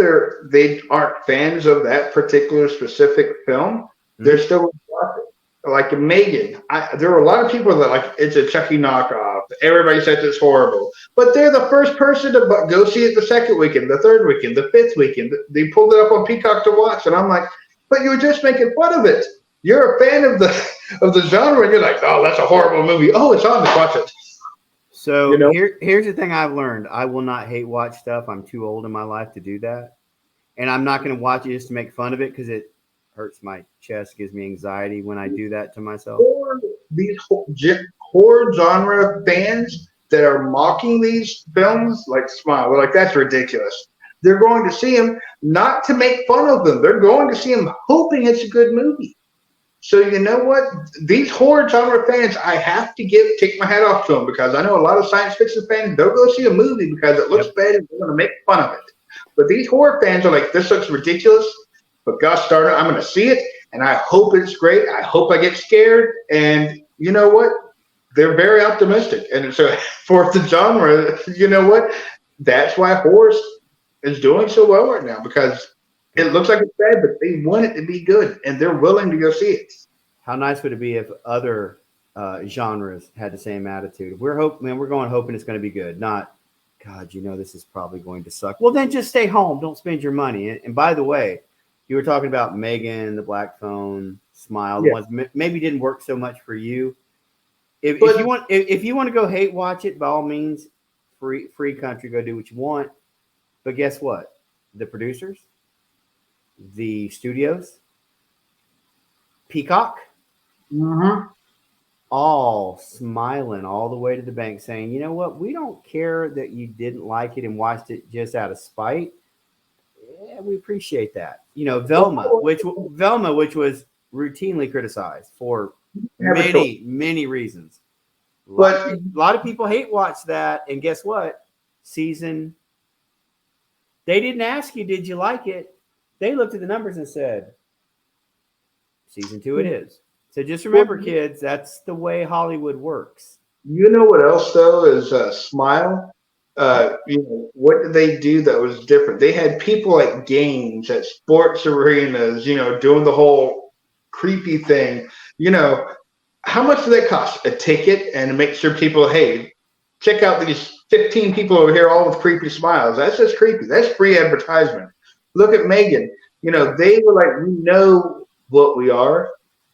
they aren't fans of that particular specific film. They're mhm. still going to watch it. Like Megan, there were a lot of people that like it's a Chucky knockoff. Everybody says it's horrible, but they're the first person to go see it the second weekend, the third weekend, the fifth weekend. They pulled it up on Peacock to watch, and I'm like, but you were just making fun of it. You're a fan of the genre, and you're like, oh, that's a horrible movie. Oh, it's on. Let's watch it. You So know, here's the thing I've learned. I will not hate watch stuff. I'm too old in my life to do that, and I'm not going to watch it just to make fun of it because it hurts my chest, gives me anxiety when I do that to myself. horror, these horror genre fans that are mocking these films like smile. They're like, that's ridiculous. They're going to see them not to make fun of them. They're going to see them hoping it's a good movie. So you know what? These horror genre fans, I have to take my hat off to them because I know a lot of science fiction fans, they'll go see a movie because it looks Yep. bad and they're going to make fun of it. But these horror fans are like, this looks ridiculous, but gosh darn it, I'm going to see it, and I hope it's great. I hope I get scared, and you know what? They're very optimistic, and so for the genre, you know what? That's why horror is doing so well right now because it Good. looks like it's bad, but they want it to be good, and they're willing to go see it. How nice would it be if other genres had the same attitude? We're hope, man. We're going hoping it's going to be good. Not, God, this is probably going to suck. Well, then just stay home. Don't spend your money. And by the way, you were talking about Megan, the Black Phone, Smile, the Yeah, ones maybe didn't work so much for you. If you but want, if you want to go hate watch it, by all means, free country, go do what you want. But guess what? The producers, the studios, Peacock, mhm. all smiling all the way to the bank, saying, "You know what? We don't care that you didn't like it and watched it just out of spite. Yeah, we appreciate that." Velma, which was routinely criticized for Have a choice. many reasons. But A lot of people hate watch that, and guess what? Season they didn't ask you, did you like it? They looked at the numbers and said, season two it is. So just well, remember, kids, that's the way Hollywood works. you know what else though is Smile. What did they do that was different? They had people at games, at sports arenas, doing the whole creepy thing. You know, how much did that cost? A ticket and to make sure people, hey, check out these 15 people over here, all with creepy smiles. That's just creepy. That's free advertisement. Look at Megan. They were like, we know what we are,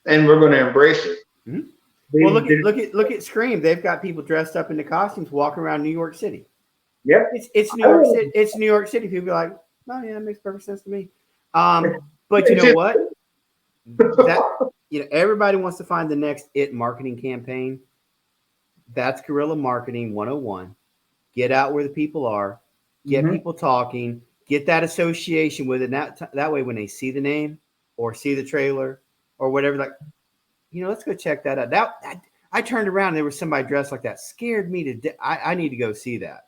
and we're going to embrace it. Mhm. They Well, did. look at Scream. They've got people dressed up in the costumes walking around New York City. Yep. It's New I York don't City. It's New York City. People be like, oh yeah, that makes perfect sense to me. But you it's know just, what? That everybody wants to find the next marketing campaign. That's guerrilla marketing 101. Get out where the people are, get Mhm. people talking, get that association with it. That way, when they see the name or see the trailer or whatever, like, let's go check that out. I turned around and there was somebody dressed like that. Scared me to death. I need to go see that.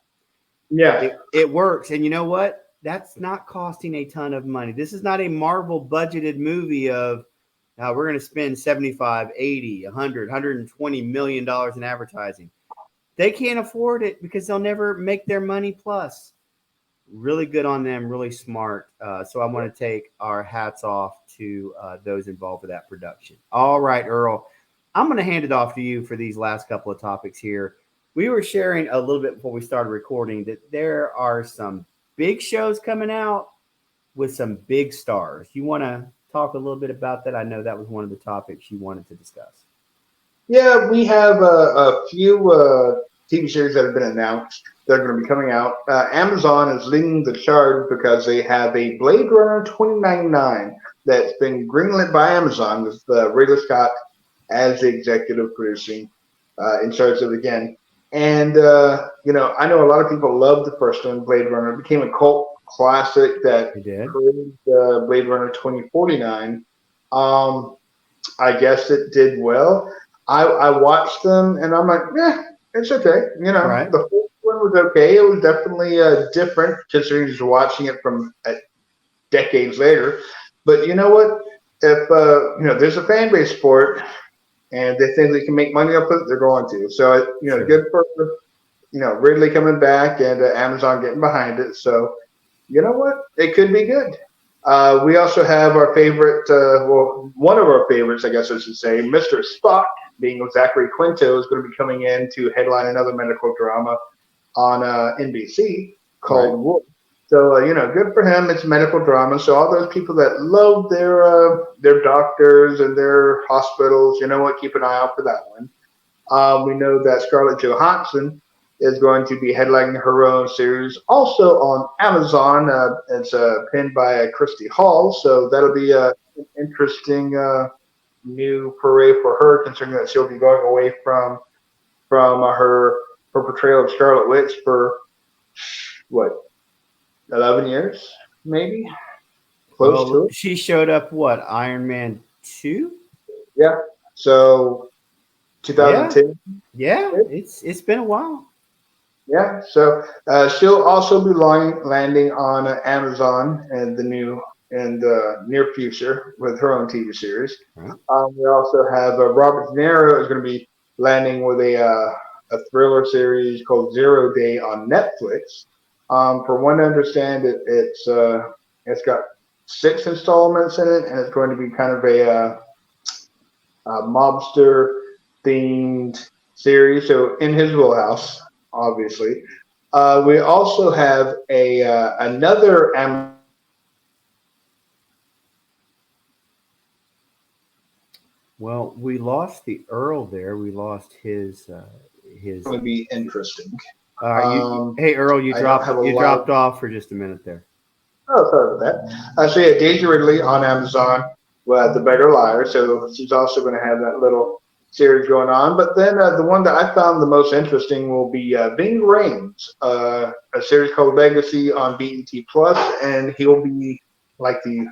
Yeah. It works. And you know what? That's not costing a ton of money. This is not a Marvel budgeted movie of we're going to spend 75, 80, 100, $120 million in advertising. They can't afford it because they'll never make their money plus. Really good on them, really smart. So I want to take our hats off to those involved with that production. All right, Earl, I'm going to hand it off to you for these last couple of topics here. We were sharing a little bit before we started recording that there are some big shows coming out with some big stars. You want to talk a little bit about that? I know that was one of the topics you wanted to discuss. Yeah, we have a few TV series that have been announced that are going to be coming out. Amazon is leading the charge because they have a Blade Runner 2099 that's been greenlit by Amazon with Ridley Scott as the executive producing in charge of it again. And, I know a lot of people love the first one, Blade Runner. It became a cult classic that You did? created Blade Runner 2049. Um, I guess it did well. I watched them and I'm like, yeah, it's okay. Right. The first one was okay. It was definitely different considering just watching it from decades later. But you know what? If there's a fan base for it and they think they can make money off it, they're going to. So Sure. good for Ridley coming back and Amazon getting behind it. So you know what? It could be good. We also have our favorite, one of our favorites, I guess I should say, Mr. Spock, being Zachary Quinto, is going to be coming in to headline another medical drama on NBC Right. called Wolf. So, good for him. It's medical drama. So all those people that love their doctors and their hospitals, you know what? Keep an eye out for that one. We know that Scarlett Johansson is going to be headlining her own series, also on Amazon. It's pinned by Christy Hall, so that'll be an interesting new foray for her, considering that she'll be going away from from her portrayal of Scarlet Witch for what 11 years, maybe close Well, to it. she showed up what, Iron Man 2? Yeah. So Yeah. 2010. Yeah, it's been a while. Yeah, so she'll also be landing on Amazon in the near future with her own TV series. Right. We also have Robert De Niro is going to be landing with a thriller series called Zero Day on Netflix. For one to understand, it's got 6 installments in it, and it's going to be kind of a mobster themed series. So in his wheelhouse, obviously. We also have a another Amazon series Well, we lost the Earl there. We lost going his. to be interesting. All right, hey Earl, I don't have a you lot dropped of. off for just a minute there. Oh, sorry about that. So yeah, Daisy Ridley on Amazon, The Better Liar. So she's also going to have that little series going on. But then the one that I found the most interesting will be Ving Rhames, a series called Legacy on BET Plus, and he'll be like the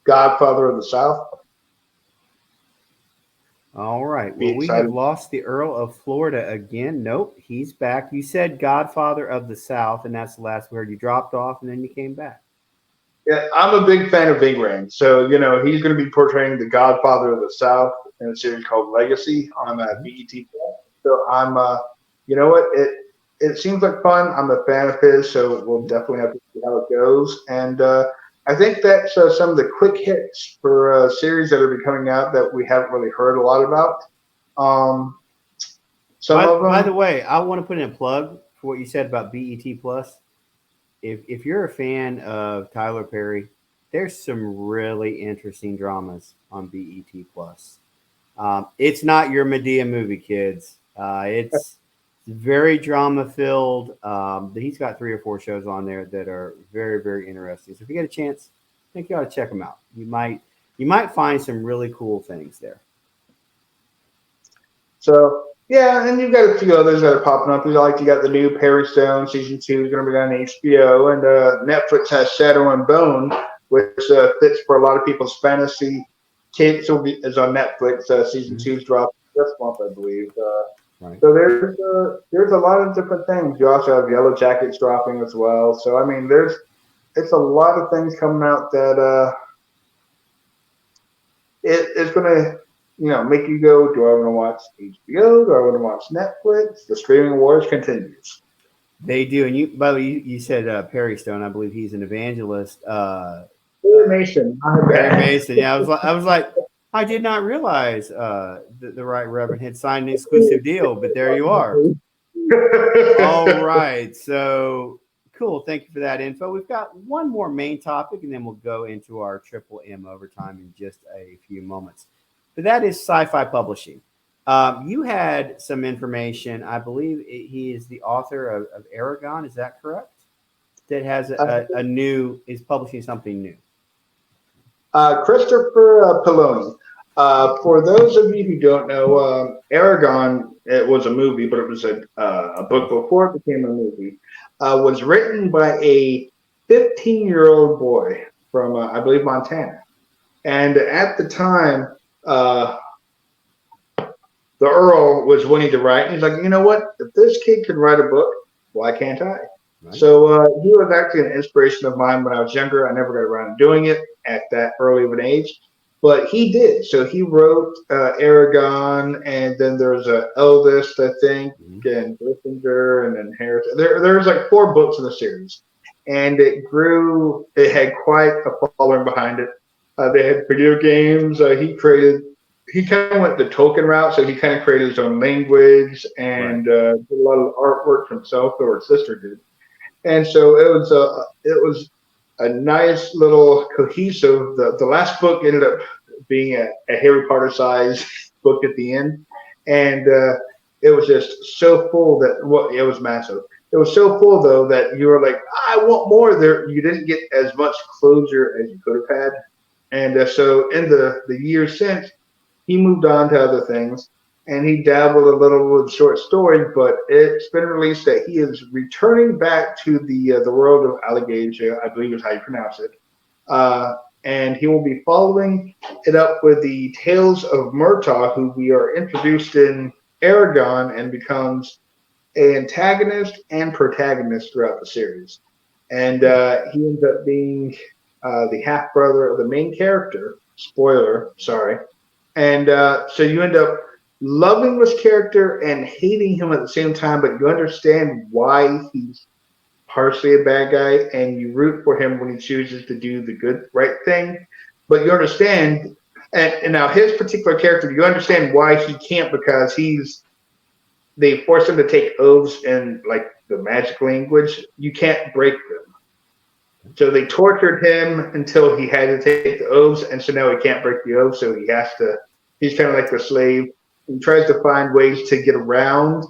Godfather of the South. All right. Be Well, we have excited. lost the Earl of Florida again. Nope, he's back. You said Godfather of the South, and that's the last word. You dropped off, and then you came back. Yeah, I'm a big fan of Ving Rhames. So, he's going to be portraying the Godfather of the South in a series called Legacy on Mhm. BET. So you know what? It seems like fun. I'm a fan of his, so we'll definitely have to see how it goes. And I think that's some of the quick hits for series that are be coming out that we haven't really heard a lot about. Um, some of By them, the way, I want to put in a plug for what you said about BET Plus. If you're a fan of Tyler Perry, there's some really interesting dramas on BET Plus. It's not your Medea movie, kids. It's very drama filled. He's got 3 or 4 shows on there that are very, very interesting. So if you get a chance, I think you ought to check them out. You might find some really cool things there. so yeah, and you've got a few others that are popping up. You got the new Perry Stone season 2 is going to be on HBO, and Netflix has Shadow and Bone, which fits for a lot of people's fantasy. Kids is on Netflix. Season Mhm. 2's dropped this month, I believe. Right. So there's a lot of different things. You also have Yellow Jackets dropping as well. So I mean, it's a lot of things coming out that it's going to make you go, do I want to watch HBO? Do I want to watch Netflix? The streaming wars continues. They do. And you, by the way, you said Perry Stone. I believe he's an evangelist. Nation, my Perry bad. Mason. Yeah, I was like, I did not realize the right reverend had signed an exclusive deal, but there you are. All right. So cool. Thank you for that info. We've got one more main topic, and then we'll go into our triple M overtime in just a few moments. But that is sci-fi publishing. You had some information. I believe he is the author of Aragon. Is that correct? That has a new is publishing something new. Christopher Peloni. For those of you who don't know, Aragon, it was a movie, but it was a book before it became a movie. Was written by a 15-year-old boy from, I believe, Montana. And at the time, uh, the Earl was wanting to write. And he's like, you know what? If this kid could write a book, why can't I? Right. So he was actually an inspiration of mine when I was younger. I never got around to doing it at that early of an age, but he did. So he wrote Aragon, and then there's Eldest, I think, Mhm. and Gryffindor, and then Harris. There's like 4 books in the series, and it grew. It had quite a following behind it. They had video games. He kind of went the Tolkien route, so he kind of created his own language Right. and did a lot of artwork himself, or his sister did. And so it was a nice little cohesive. The last book ended up being a Harry Potter size book at the end, and it was just so full that it was massive. It was so full though that you were like, I want more. There, you didn't get as much closure as you could have had, and so in the years since, he moved on to other things. and he dabbled a little with short stories, but it's been released that he is returning back to the world of Allegasia, I believe is how you pronounce it. Uh, and he will be following it up with the Tales of Murtaugh, who we are introduced in Aragon and becomes an antagonist and protagonist throughout the series. And he ends up being the half brother of the main character. Spoiler, sorry. And so you end up loving this character and hating him at the same time, but you understand why he's partially a bad guy, and you root for him when he chooses to do the good, right thing. But you understand, and now his particular character, you understand why he can't because they force him to take oaths in like the magic language. You can't break them. So they tortured him until he had to take the oaths, and so now he can't break the oath. So he has to. He's kind of like the slave. He tries to find ways to get around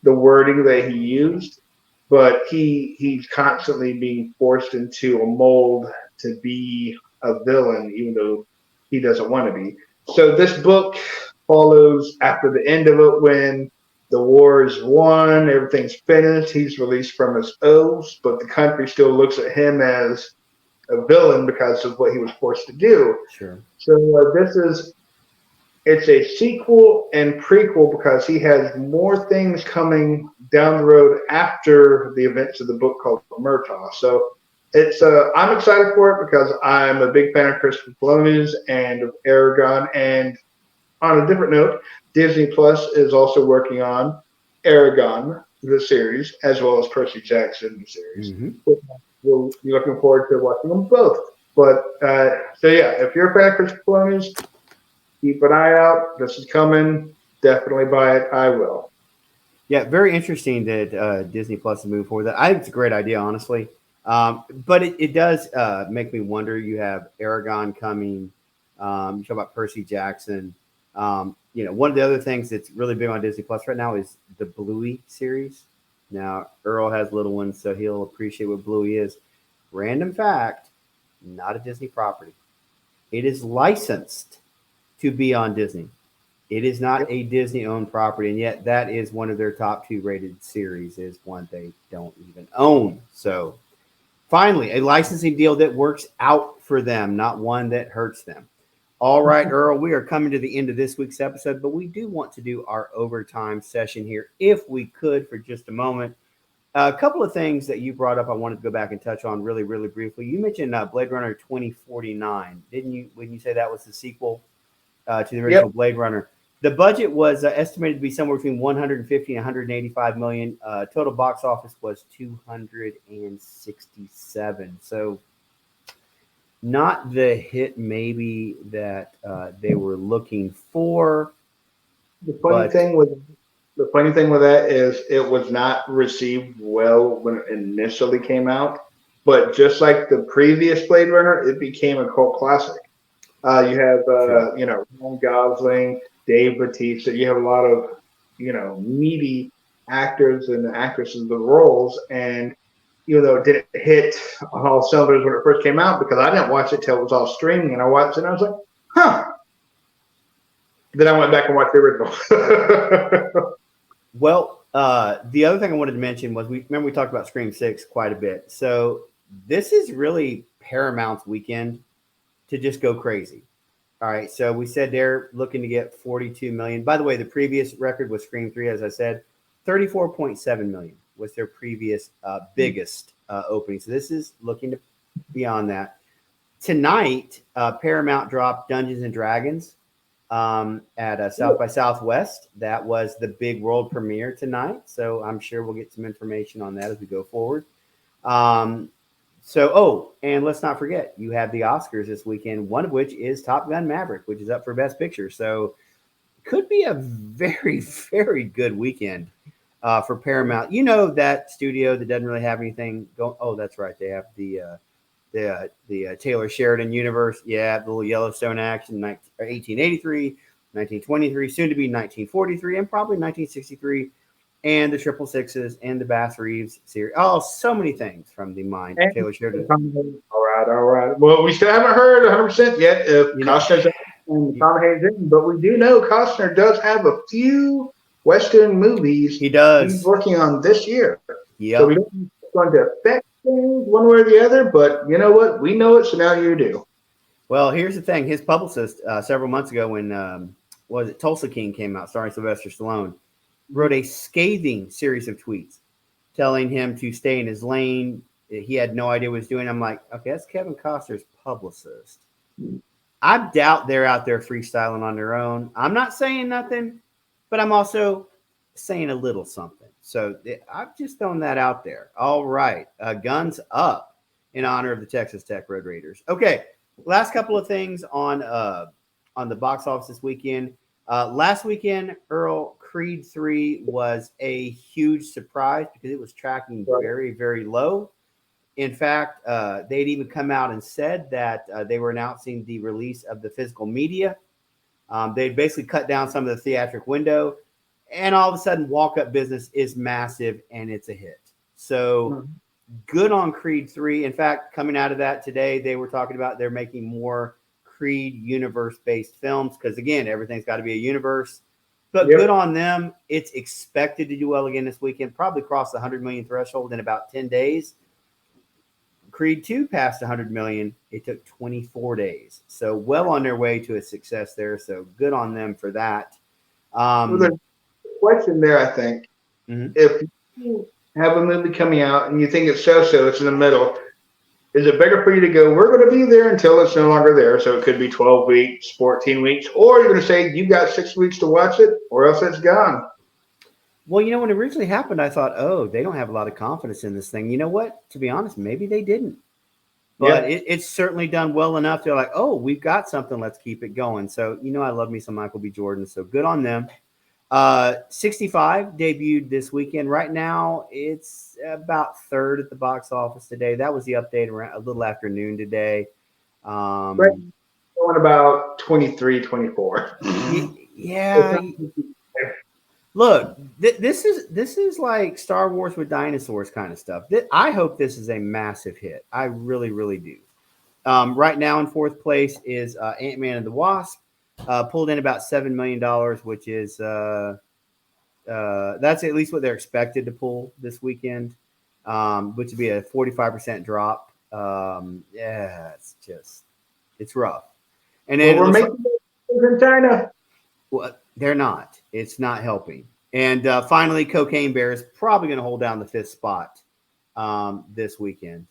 the wording that he used, but he's constantly being forced into a mold to be a villain, even though he doesn't want to be. So this book follows after the end of it when the war is won, everything's finished, he's released from his oaths, but the country still looks at him as a villain because of what he was forced to do. Sure. So this is it's a sequel and prequel because he has more things coming down the road after the events of the book called Murtaugh. So it's I'm excited for it because I'm a big fan of Christopher Columbus and of Aragon. And on a different note, Disney Plus is also working on Aragon, the series, as well as Percy Jackson, the series. Mm-hmm. We'll be looking forward to watching them both. But so yeah, if you're a fan of Christopher Columbus, keep an eye out. This is coming. Definitely buy it. I will. Yeah, very interesting that Disney Plus has moved forward. I think it's a great idea, honestly. But it does make me wonder. You have Aragon coming. You talk about Percy Jackson. One of the other things that's really big on Disney Plus right now is the Bluey series. Now, Earl has little ones, so he'll appreciate what Bluey is. Random fact, not a Disney property. It is licensed to be on Disney. It is not a Disney-owned property, and yet that is one of their top 2 rated series. Is one they don't even own. So, finally, a licensing deal that works out for them, not one that hurts them. All right, Earl, we are coming to the end of this week's episode, but we do want to do our overtime session here, if we could, for just a moment. A couple of things that you brought up I wanted to go back and touch on really, really briefly. You mentioned Blade Runner 2049, didn't you, when you say that was the sequel to the original Blade Runner? The budget was estimated to be somewhere between 150 and 185 million. Total box office was 267. So not the hit maybe that they were looking for. The funny thing with that is it was not received well when it initially came out, but just like the previous Blade Runner, it became a cult classic. You have Ryan Gosling, Dave Bautista. You have a lot of meaty actors and actresses in the roles, and even though it didn't hit on all cylinders when it first came out, because I didn't watch it till it was all streaming, and I watched it and I was like, huh. Then I went back and watched the original. Well, the other thing I wanted to mention was we talked about Scream 6 quite a bit. So this is really Paramount's weekend to just go crazy. All right, so we said they're looking to get 42 million. By the way, the previous record was Scream 3, as I said, 34.7 million was their previous biggest opening. So this is looking to beyond that. Tonight, Paramount dropped Dungeons and Dragons at South by Southwest. That was the big world premiere tonight. So I'm sure we'll get some information on that as we go forward. And let's not forget, you have the Oscars this weekend, one of which is Top Gun Maverick, which is up for Best Picture. So could be a very, very good weekend for Paramount. You know, that studio that doesn't really have anything going. Oh, that's right. They have the Taylor Sheridan universe. Yeah, the little Yellowstone action, 1883, 1923, soon to be 1943, and probably 1963. And the Triple Sixes and the Bass Reeves series. Oh, so many things from the mind. Taylor Sheridan. All right. Well, we still haven't heard 100% yet if Costner's and Tom Hanks in. But we do know Costner does have a few Western movies He he's does. working on this year. So we Yep. don't know if it's going to affect things one way or the other. But you know what? We know it, so now you do. Well, here's the thing. His publicist, several months ago, when was it Tulsa King came out, starring Sylvester Stallone, wrote a scathing series of tweets telling him to stay in his lane. He had no idea what he was doing. I'm like, okay, that's Kevin Costner's publicist. I doubt they're out there freestyling on their own. I'm not saying nothing, but I'm also saying a little something. So I've just thrown that out there. All right, guns up in honor of the Texas Tech Red Raiders. Okay, last couple of things on the box office this weekend. Last weekend, Earl Creed 3 was a huge surprise because it was tracking Right. very, very low. In fact, they'd even come out and said that they were announcing the release of the physical media. They'd basically cut down some of the theatric window, and all of a sudden, walk up business is massive and it's a hit. So Mhm. good on Creed 3. In fact, coming out of that today, they were talking about they're making more Creed universe based films because, again, everything's got to be a universe. But Yep. good on them. It's expected to do well again this weekend, probably cross the 100 million threshold in about 10 days. Creed 2 passed 100 million. It took 24 days. So well on their way to a success there. So good on them for that. Well, there's Um, a question there, I think. mhm. If you have a movie coming out and you think it's so-so, it's in the middle, is it better for you to go, we're going to be there until it's no longer there? So it could be 12 weeks, 14 weeks, or you're going to say, you've got 6 weeks to watch it, or else it's gone. Well, when it originally happened, I thought, oh, they don't have a lot of confidence in this thing. You know what? To be honest, maybe they didn't. But Yeah. it's certainly done well enough. They're like, oh, we've got something. Let's keep it going. So, I love me some Michael B. Jordan. So good on them. 65 debuted this weekend. Right now, it's about third at the box office today. That was the update around a little after noon today. Right. Um, Going about 23, 24. It's yeah. not, Look, this is like Star Wars with dinosaurs kind of stuff. I hope this is a massive hit. I really, really do. Right now in fourth place is Ant Man and the Wasp. Pulled in about $7 million, which is that's at least what they're expected to pull this weekend, which would be a 45% drop. Yeah, it's rough. And well, then it we're looks like, making it in China. well, they're not. It's not helping. And finally, Cocaine Bear is probably going to hold down the fifth spot this weekend.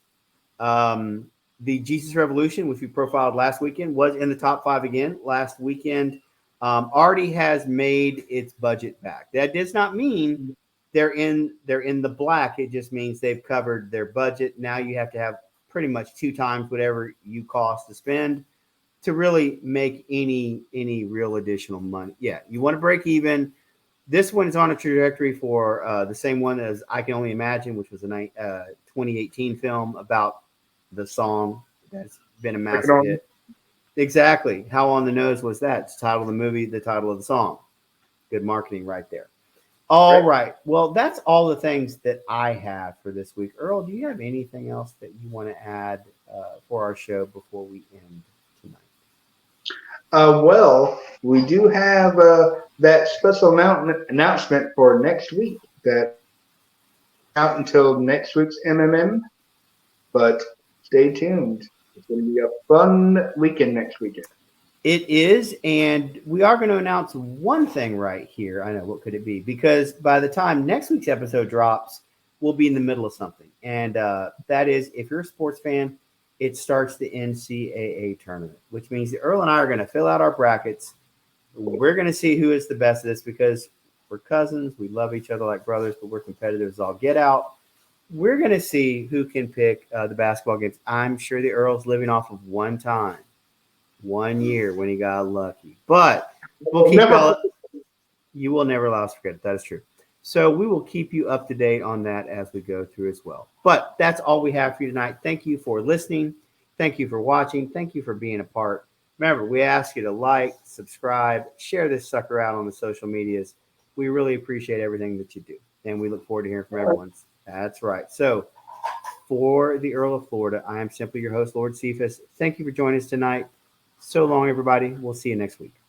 Um, the Jesus Revolution, which we profiled last weekend, was in the top five again last weekend. Already has made its budget back. That does not mean they're in the black. It just means they've covered their budget. Now you have to have pretty much two times whatever you cost to spend to really make any real additional money. Yeah, you want to break even. This one is on a trajectory for the same one as I Can Only Imagine, which was a 2018 film about the song that's been a I can massive only, hit. Exactly. How on the nose was that? It's the title of the movie, the title of the song. Good marketing right there. All right. right. Well, that's all the things that I have for this week. Earl, do you have anything else that you want to add for our show before we end tonight? Well, we do have that special announcement for next week that out until next week's MMM, but stay tuned. It's going to be a fun weekend next weekend. It is, and we are going to announce one thing right here. I know, what could it be? Because by the time next week's episode drops, we'll be in the middle of something, and that is, if you're a sports fan, it starts the NCAA tournament, which means that Earl and I are going to fill out our brackets. We're going to see who is the best of this because we're cousins, we love each other like brothers, but we're competitive as all get out. We're going to see who can pick the basketball games. I'm sure the Earl's living off of one time, 1 year when he got lucky. But we'll We'll keep never y'all. You will never allow us to forget it. That is true. So we will keep you up to date on that as we go through as well. But that's all we have for you tonight. Thank you for listening. Thank you for watching. Thank you for being a part. Remember, we ask you to like, subscribe, share this sucker out on the social medias. We really appreciate everything that you do. And we look forward to hearing from everyone. That's right. So for the Earl of Florida, I am simply your host, Lord Cephas. Thank you for joining us tonight. So long, everybody. We'll see you next week.